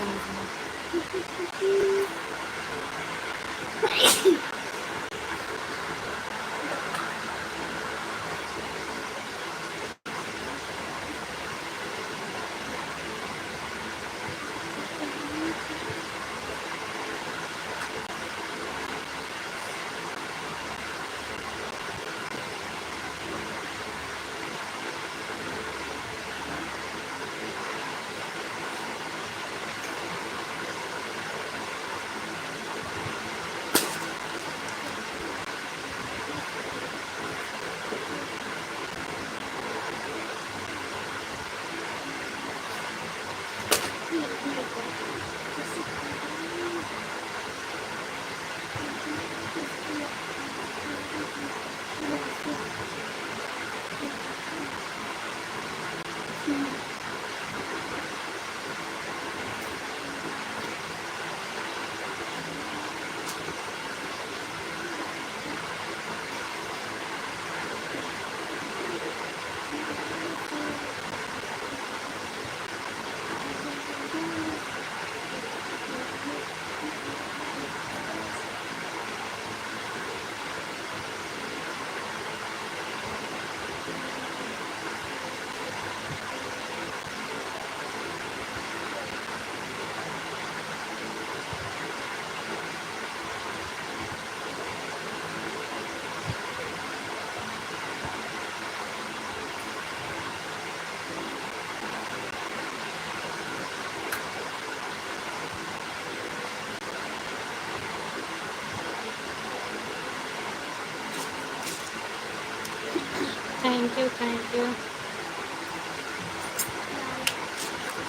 thank you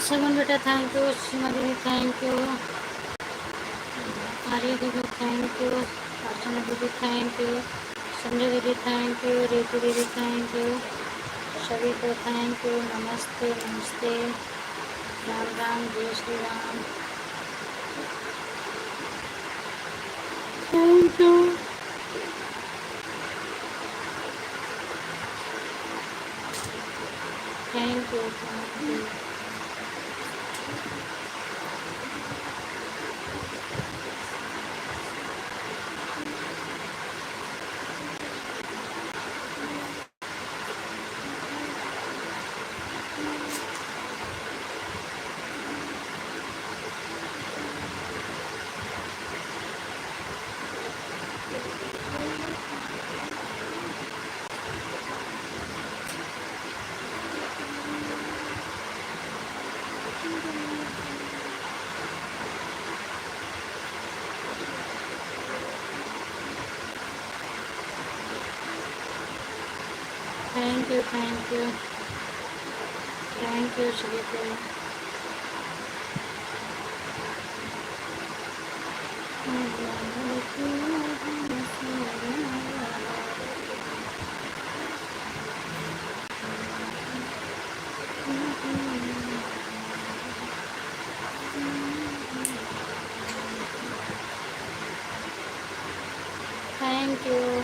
Shagun बेटा, थैंक यू। सीमा दीदी थैंक यू। आर्य दीदी थैंक यू। अर्चना दीदी थैंक यू। संजय दीदी थैंक यू। रितु दीदी थैंक यू। सभी को थैंक यू। नमस्ते नमस्ते, राम राम, जय Shri Ram. Thank you. Thank you, thank you. Thank you thank you thank you श्रीका। Thank you.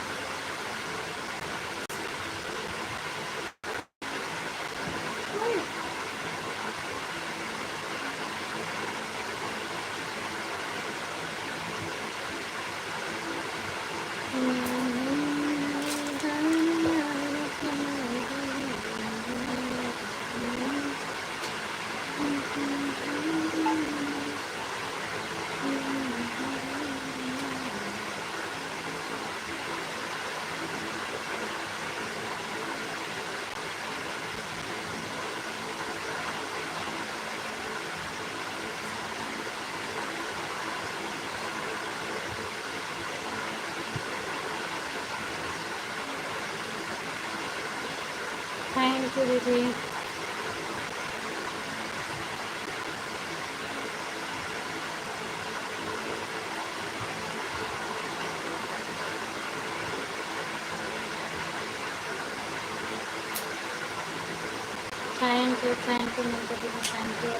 Thank you दीदी। थैंक यू मिलकर दीदी, थैंक यू।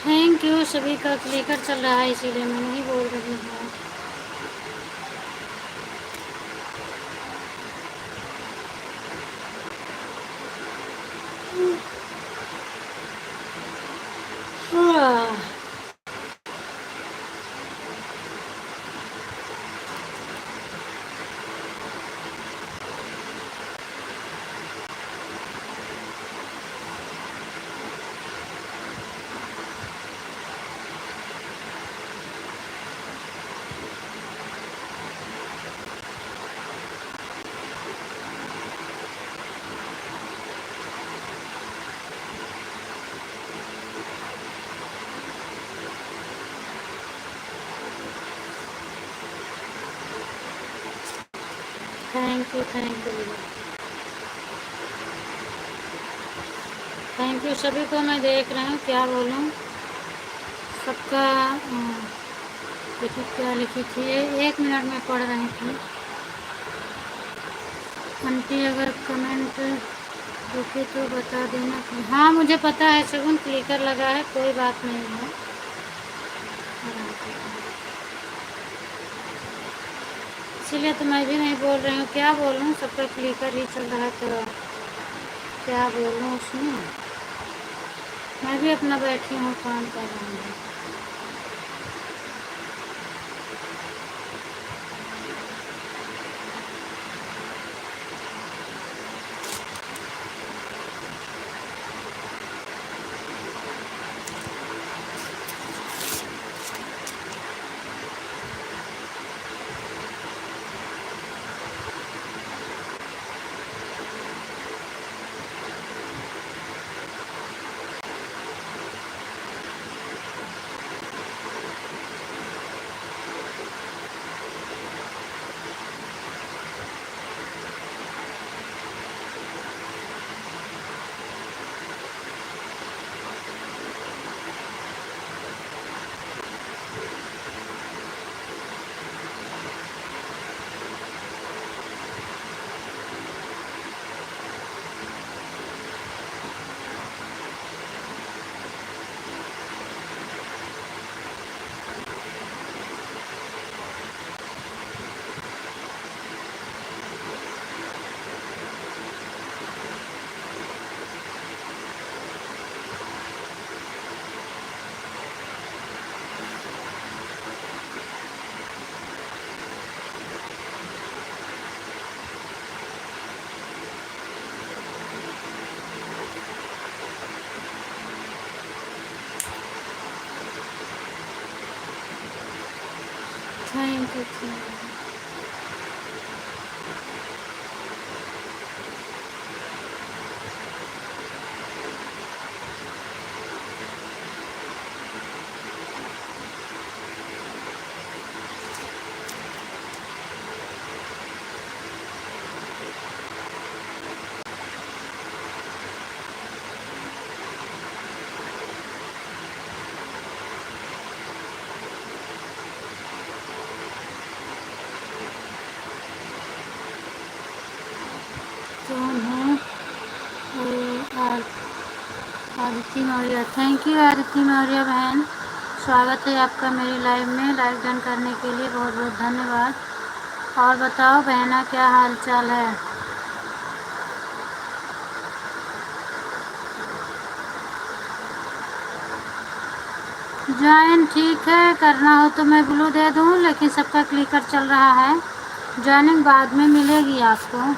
थैंक यू सभी का क्लिकर चल रहा है इसीलिए मैं नहीं बोल रही हूँ। थैंक यू थैंक यू सभी को। मैं देख रही हूँ क्या बोलूँ सबका। देखिए क्या लिखी थी, 1 मिनट में पढ़ रही थी। आंटी अगर कमेंट रुके तो बता देना। हाँ मुझे पता है शगुन, क्लिकर लगा है, कोई बात नहीं है। इसीलिए तो मैं भी नहीं बोल रही हूँ, क्या बोलूँ, सबका क्लिकर ही चल रहा है तो क्या बोलूँ उसमें। मैं भी अपना बैठी हूँ, काम कर रही हूँ। Thank you. कौन है? आदित्य मौर्य। थैंक यू आदित्य मौर्य बहन, स्वागत है आपका मेरी लाइव में। लाइव डन करने के लिए बहुत बहुत धन्यवाद। और बताओ बहना, क्या हाल चाल है? ज्वाइन ठीक है, करना हो तो मैं ब्लू दे दूँ, लेकिन सबका क्लिकर चल रहा है। ज्वाइनिंग बाद में मिलेगी आपको।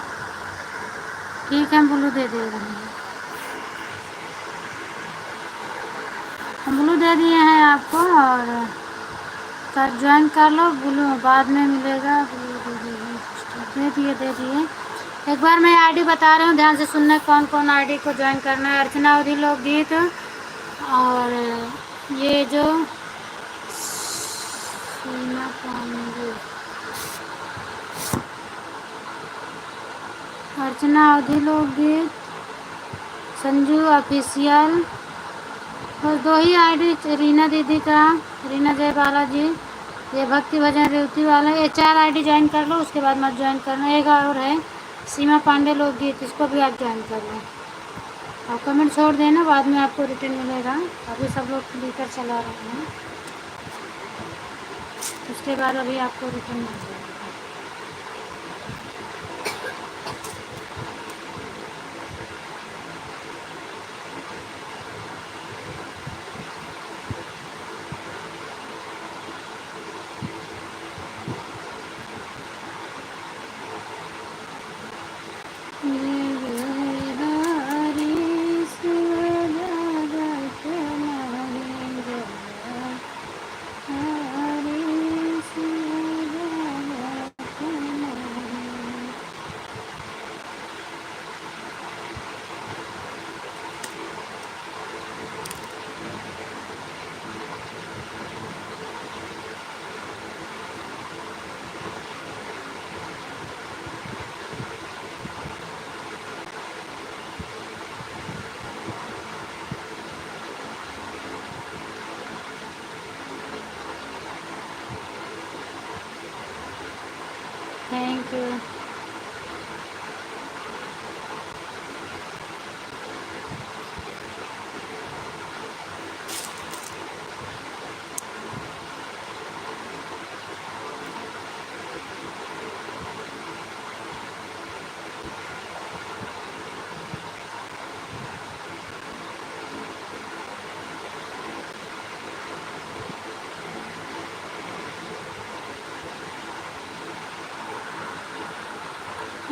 ठीक है, हम ब्लू दे रहे हैं। हम ब्लू दे दिए हैं आपको, और कर ज्वाइन कर लो। ब्लू बाद में मिलेगा। ब्लू दे दिए। एक बार मैं आईडी बता रही हूँ, ध्यान से सुनना कौन कौन आईडी को ज्वाइन करना है। अर्चना अवधि लोकगीत, और ये जो सीमा पांडे, अर्चना अवधि लोकगीत, संजू ऑफिशियल, बस 2 ही आईडी। रीना दीदी का, रीना जय बालाजी, ये भक्ति भजन रेवती वाला, ये 4 आईडी ज्वाइन कर लो। उसके बाद मत ज्वाइन करना। एक और है सीमा पांडे लोकगीत, इसको भी आप ज्वाइन कर लो। आप कमेंट छोड़ देना, बाद में आपको रिटर्न मिलेगा। अभी सब लोग क्लिकर चला रहे हैं, उसके बाद अभी आपको रिटर्न मिलेगा। Thank you.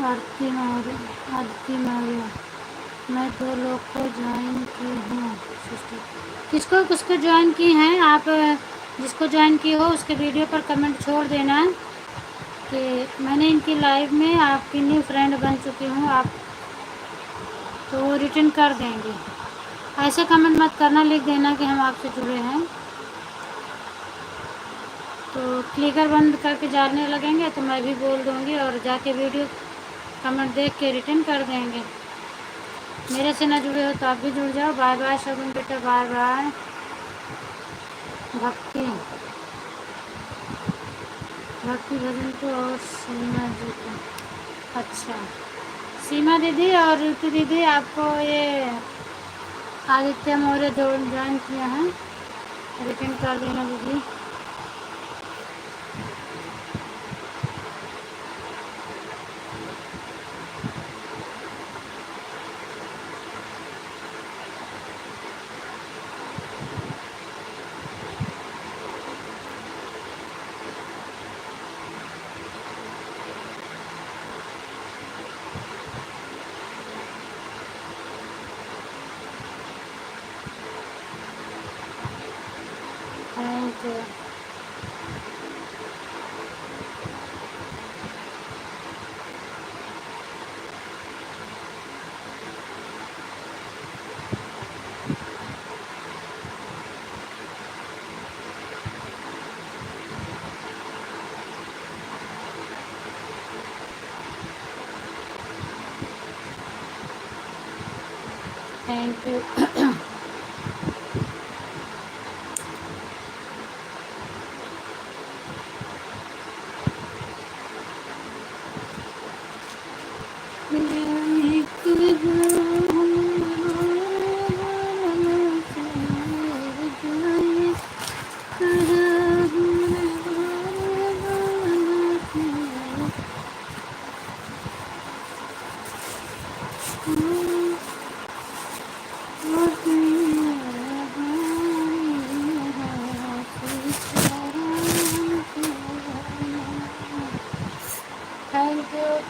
आरती मौर्य, आदित्य मौर्य, मैं 2 लोग को ज्वाइन की हूँ। किसको किसको ज्वाइन की हैं आप? जिसको ज्वाइन की हो उसके वीडियो पर कमेंट छोड़ देना कि मैंने इनकी लाइव में आपकी न्यू फ्रेंड बन चुकी हूँ। आप तो वो रिटर्न कर देंगे। ऐसे कमेंट मत करना, लिख देना कि हम आपसे जुड़े हैं। तो क्लिकर बंद करके जाने लगेंगे तो मैं भी बोल दूँगी, और जाके वीडियो कमेंट देख के रिटर्न कर देंगे। मेरे से ना जुड़े हो तो आप भी जुड़ जाओ। बाय बाय शगुन बेटा, बाय बाय। भक्ति भक्ति भजन को, और सीमा जी को। अच्छा, सीमा दीदी और ऋतु दीदी, आपको ये आदित्य मौर्य ज्वाइन किया है, रिटर्न कर देना दीदी। Thank you. Thank you.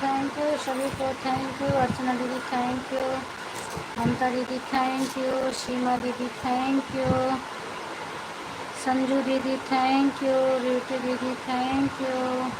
Thank you सभी को, थैंक यू अर्चना दीदी, थैंक यू ममता दीदी, थैंक यू सीमा दीदी, थैंक यू संजू दीदी, थैंक यू ब्यूटी दीदी, थैंक यू।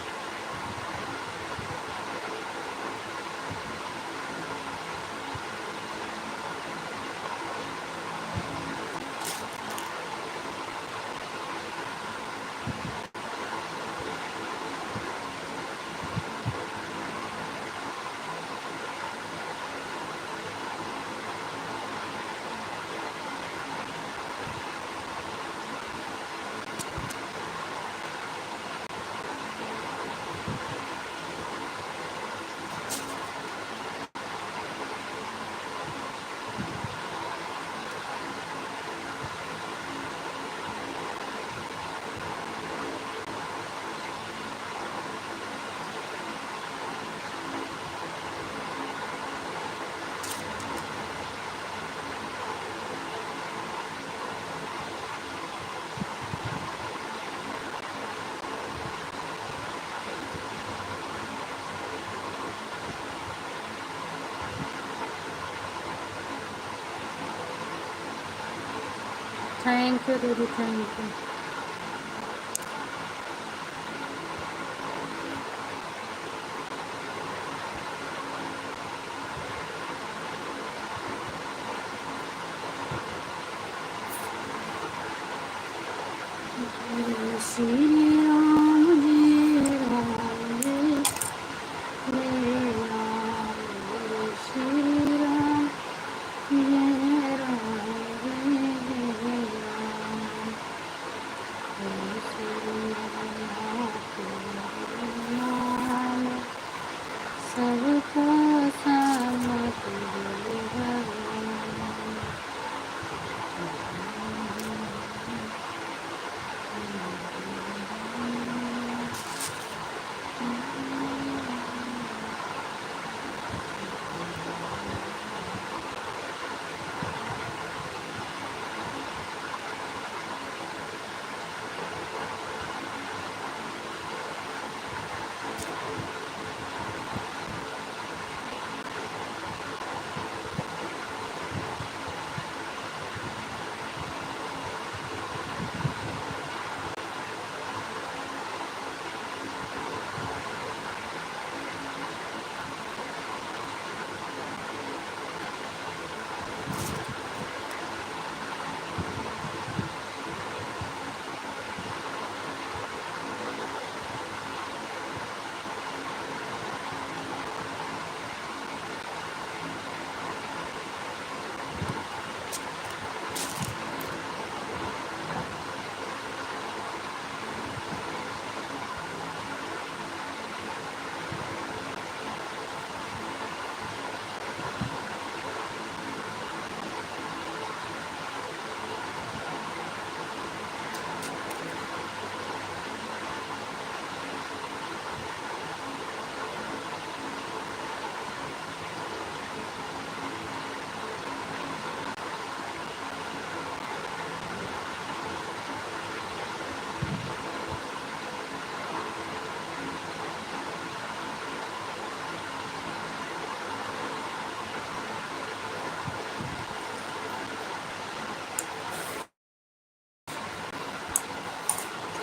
थैंक यू दीदी, थैंक यू। श्री राम जी राम जी, राम श्री राम जय राम जय राम। सबका सहमत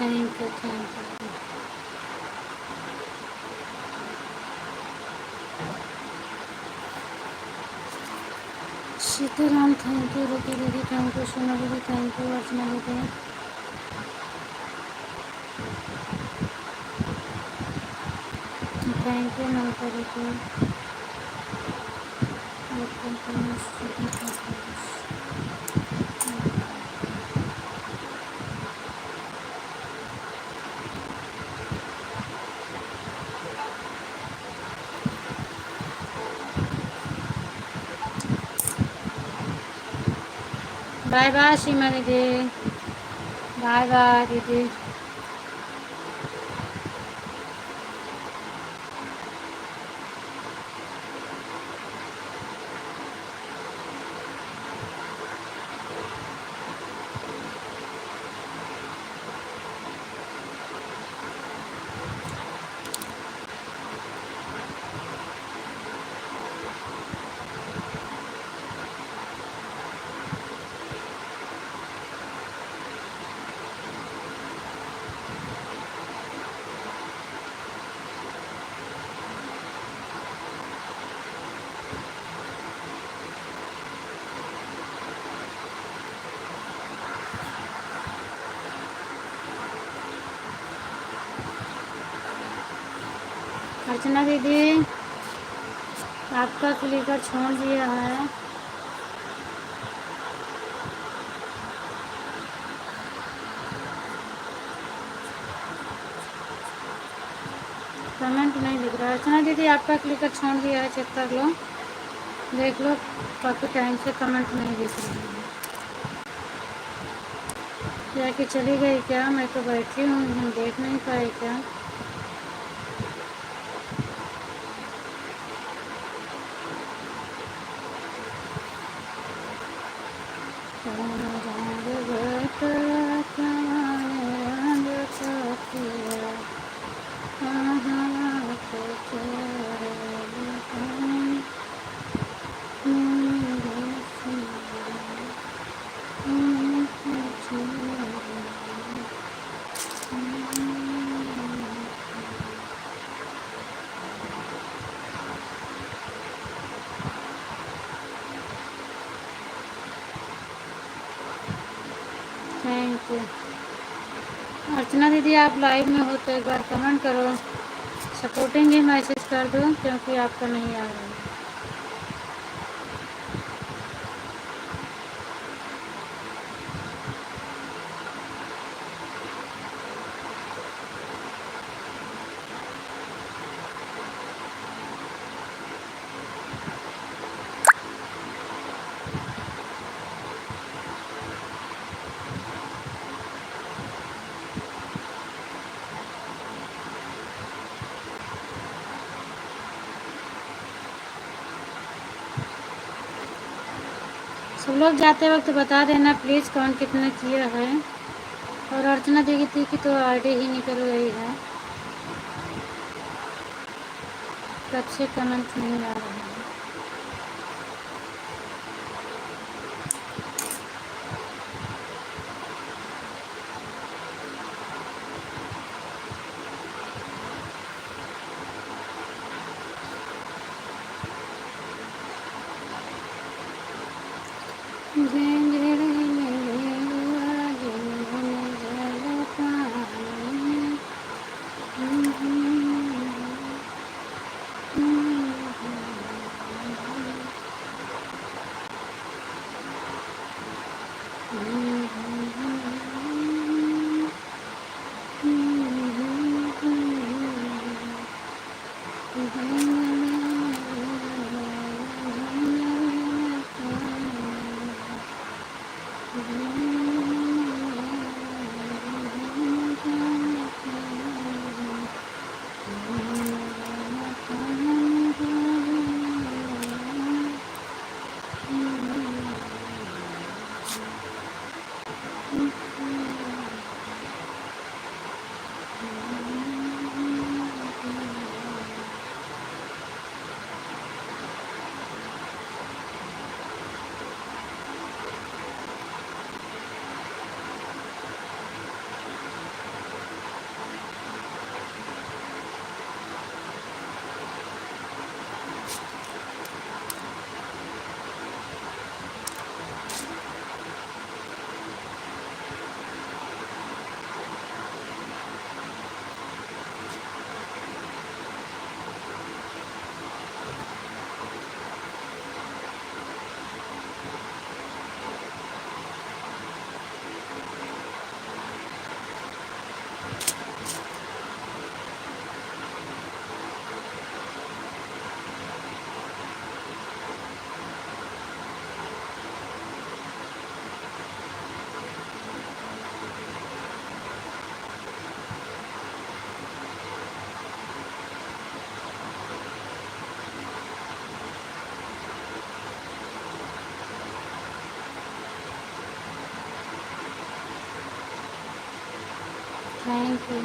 thank you, thank you. Sitaram thank you, रुकी दीदी थैंक यू, सोना दीदी थैंक यू, अर्चना दीदी थैंक यू, ममता दीदी बाय बाय सीमा दीदी, बाय बाय दीदी। अर्चना दीदी आपका क्लिकर छोड़ दिया है। कमेंट नहीं दिख रहा। अर्चना दीदी आपका क्लिकर छोड़ दिया है, चेक कर लो, देख लो, काफ़ी टाइम से कमेंट नहीं दिख रहा है। क्या कि चली गई क्या? मैं तो बैठी हूँ, हम देख नहीं पाए क्या? Thank you. अर्चना दीदी आप लाइव में हो तो एक बार कमेंट करो, सपोर्टिंग ही मैसेज कर दो, क्योंकि आपका नहीं आ रहा है। सब लोग जाते वक्त बता देना प्लीज़ कौन कितना किया है। और अर्चना दीदी की तो आईडी ही निकल गई है, कब से कमेंट नहीं आ रहा है। Thank you.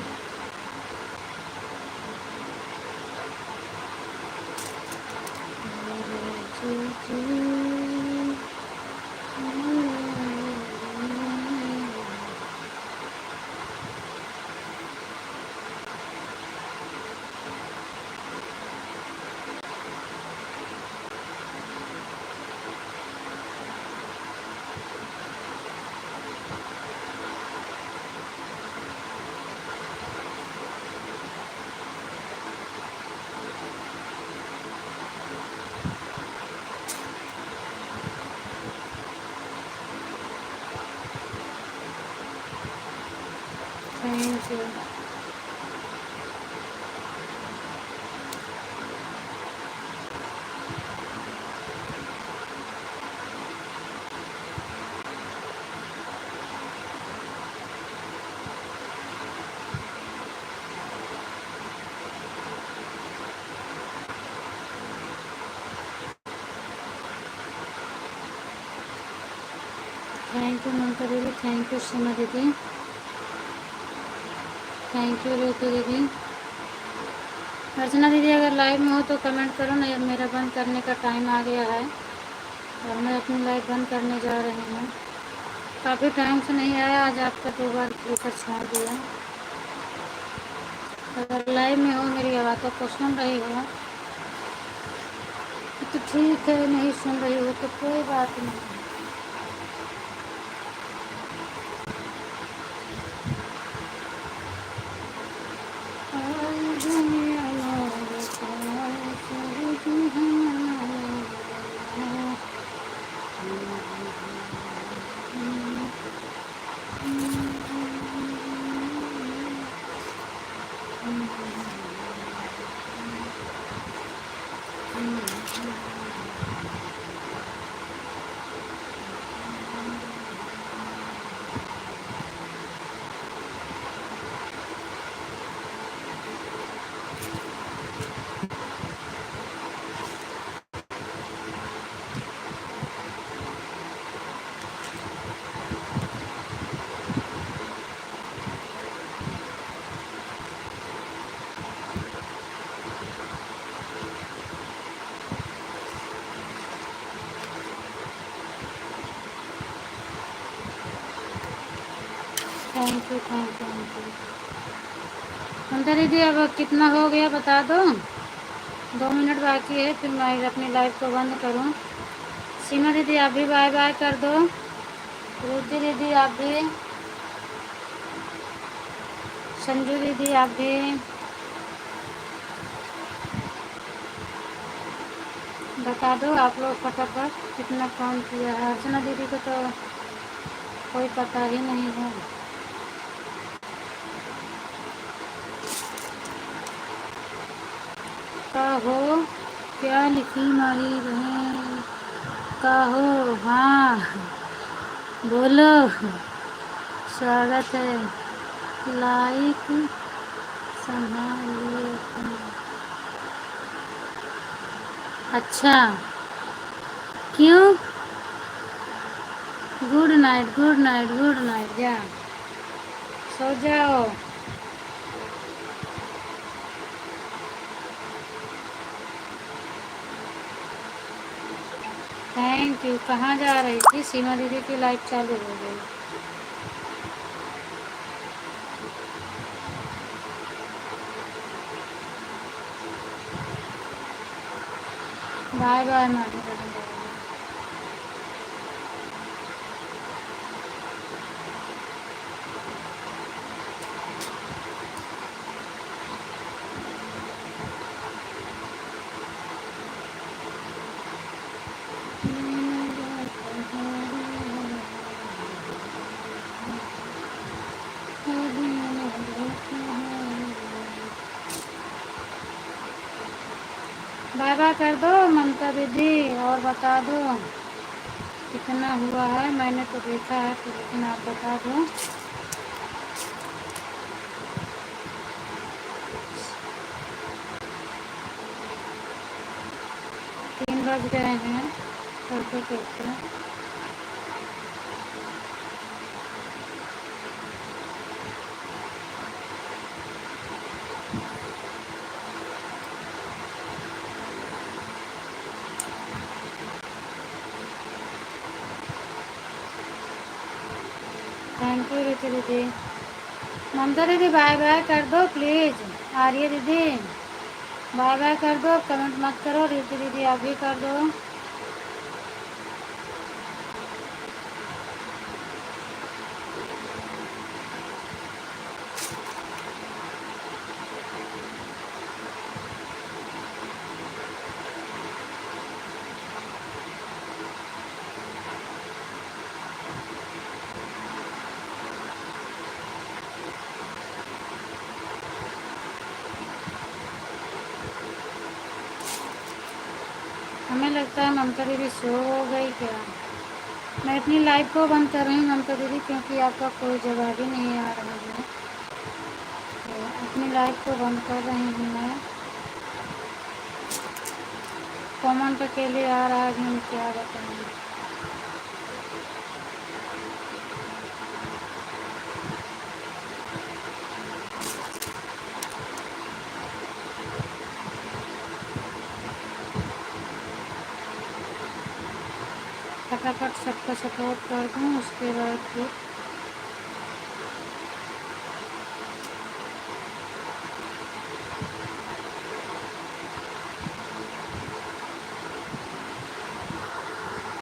Thank you. Thank you Mamta दीदी, थैंक यू सीमा दीदी, थैंक यू रेतु दीदी। अर्चना दीदी अगर लाइव में हो तो कमेंट करो ना, मेरा बंद करने का टाइम आ गया है और मैं अपनी लाइव बंद करने जा रही हूँ। काफ़ी टाइम से नहीं आया, आज आपका 2 बार ऊपर छोड़ दिया। अगर लाइव में हो, मेरी आवाज़ों को सुन रही हो तो ठीक है, नहीं सुन रही हो तो कोई बात नहीं। Thank you, thank you, thank you. Mamta दीदी अब कितना हो गया बता दो, 2 मिनट बाकी है, फिर मैं अपनी लाइव को बंद करूँ। सीमा दीदी आप भी बाय बाय कर दो, रुचि दीदी आप भी, संजू दीदी आप भी, बता दो आप लोग फटाफट कितना काम किया है। अर्चना दीदी को तो कोई पता ही नहीं है। कहो क्या लिखी मारी बहन, कहो हाँ बोलो, स्वागत है, लाइक संभालिए। अच्छा क्यों? Good night, good night, good night, जा सो जाओ। Thank you. कहाँ जा रही थी? सीमा दीदी की लाइव चालू हो गई। Bye bye madam. Bye bye कर दो ममता दीदी और बता दो कितना हुआ है। मैंने तो देखा है तो, लेकिन आप बता दो। 3 बज गए हैं करते करते। रीति दीदी। ममता दीदी बाय बाय कर दो प्लीज़। आर्य दीदी बाय बाय कर दो, कमेंट मत करो। रीति दीदी आप भी कर दो। हमें लगता है ममता दीदी सो हो गई क्या। मैं अपनी लाइव को बंद कर रही हूँ ममता दीदी, क्योंकि आपका कोई जवाब ही नहीं आ रहा है। तो अपनी लाइव को बंद कर रही हूँ मैं। कमेंट अकेले आ रहा है, हम क्या बताएं। फटाफट सबका सपोर्ट कर दूँ, उसके बाद फिर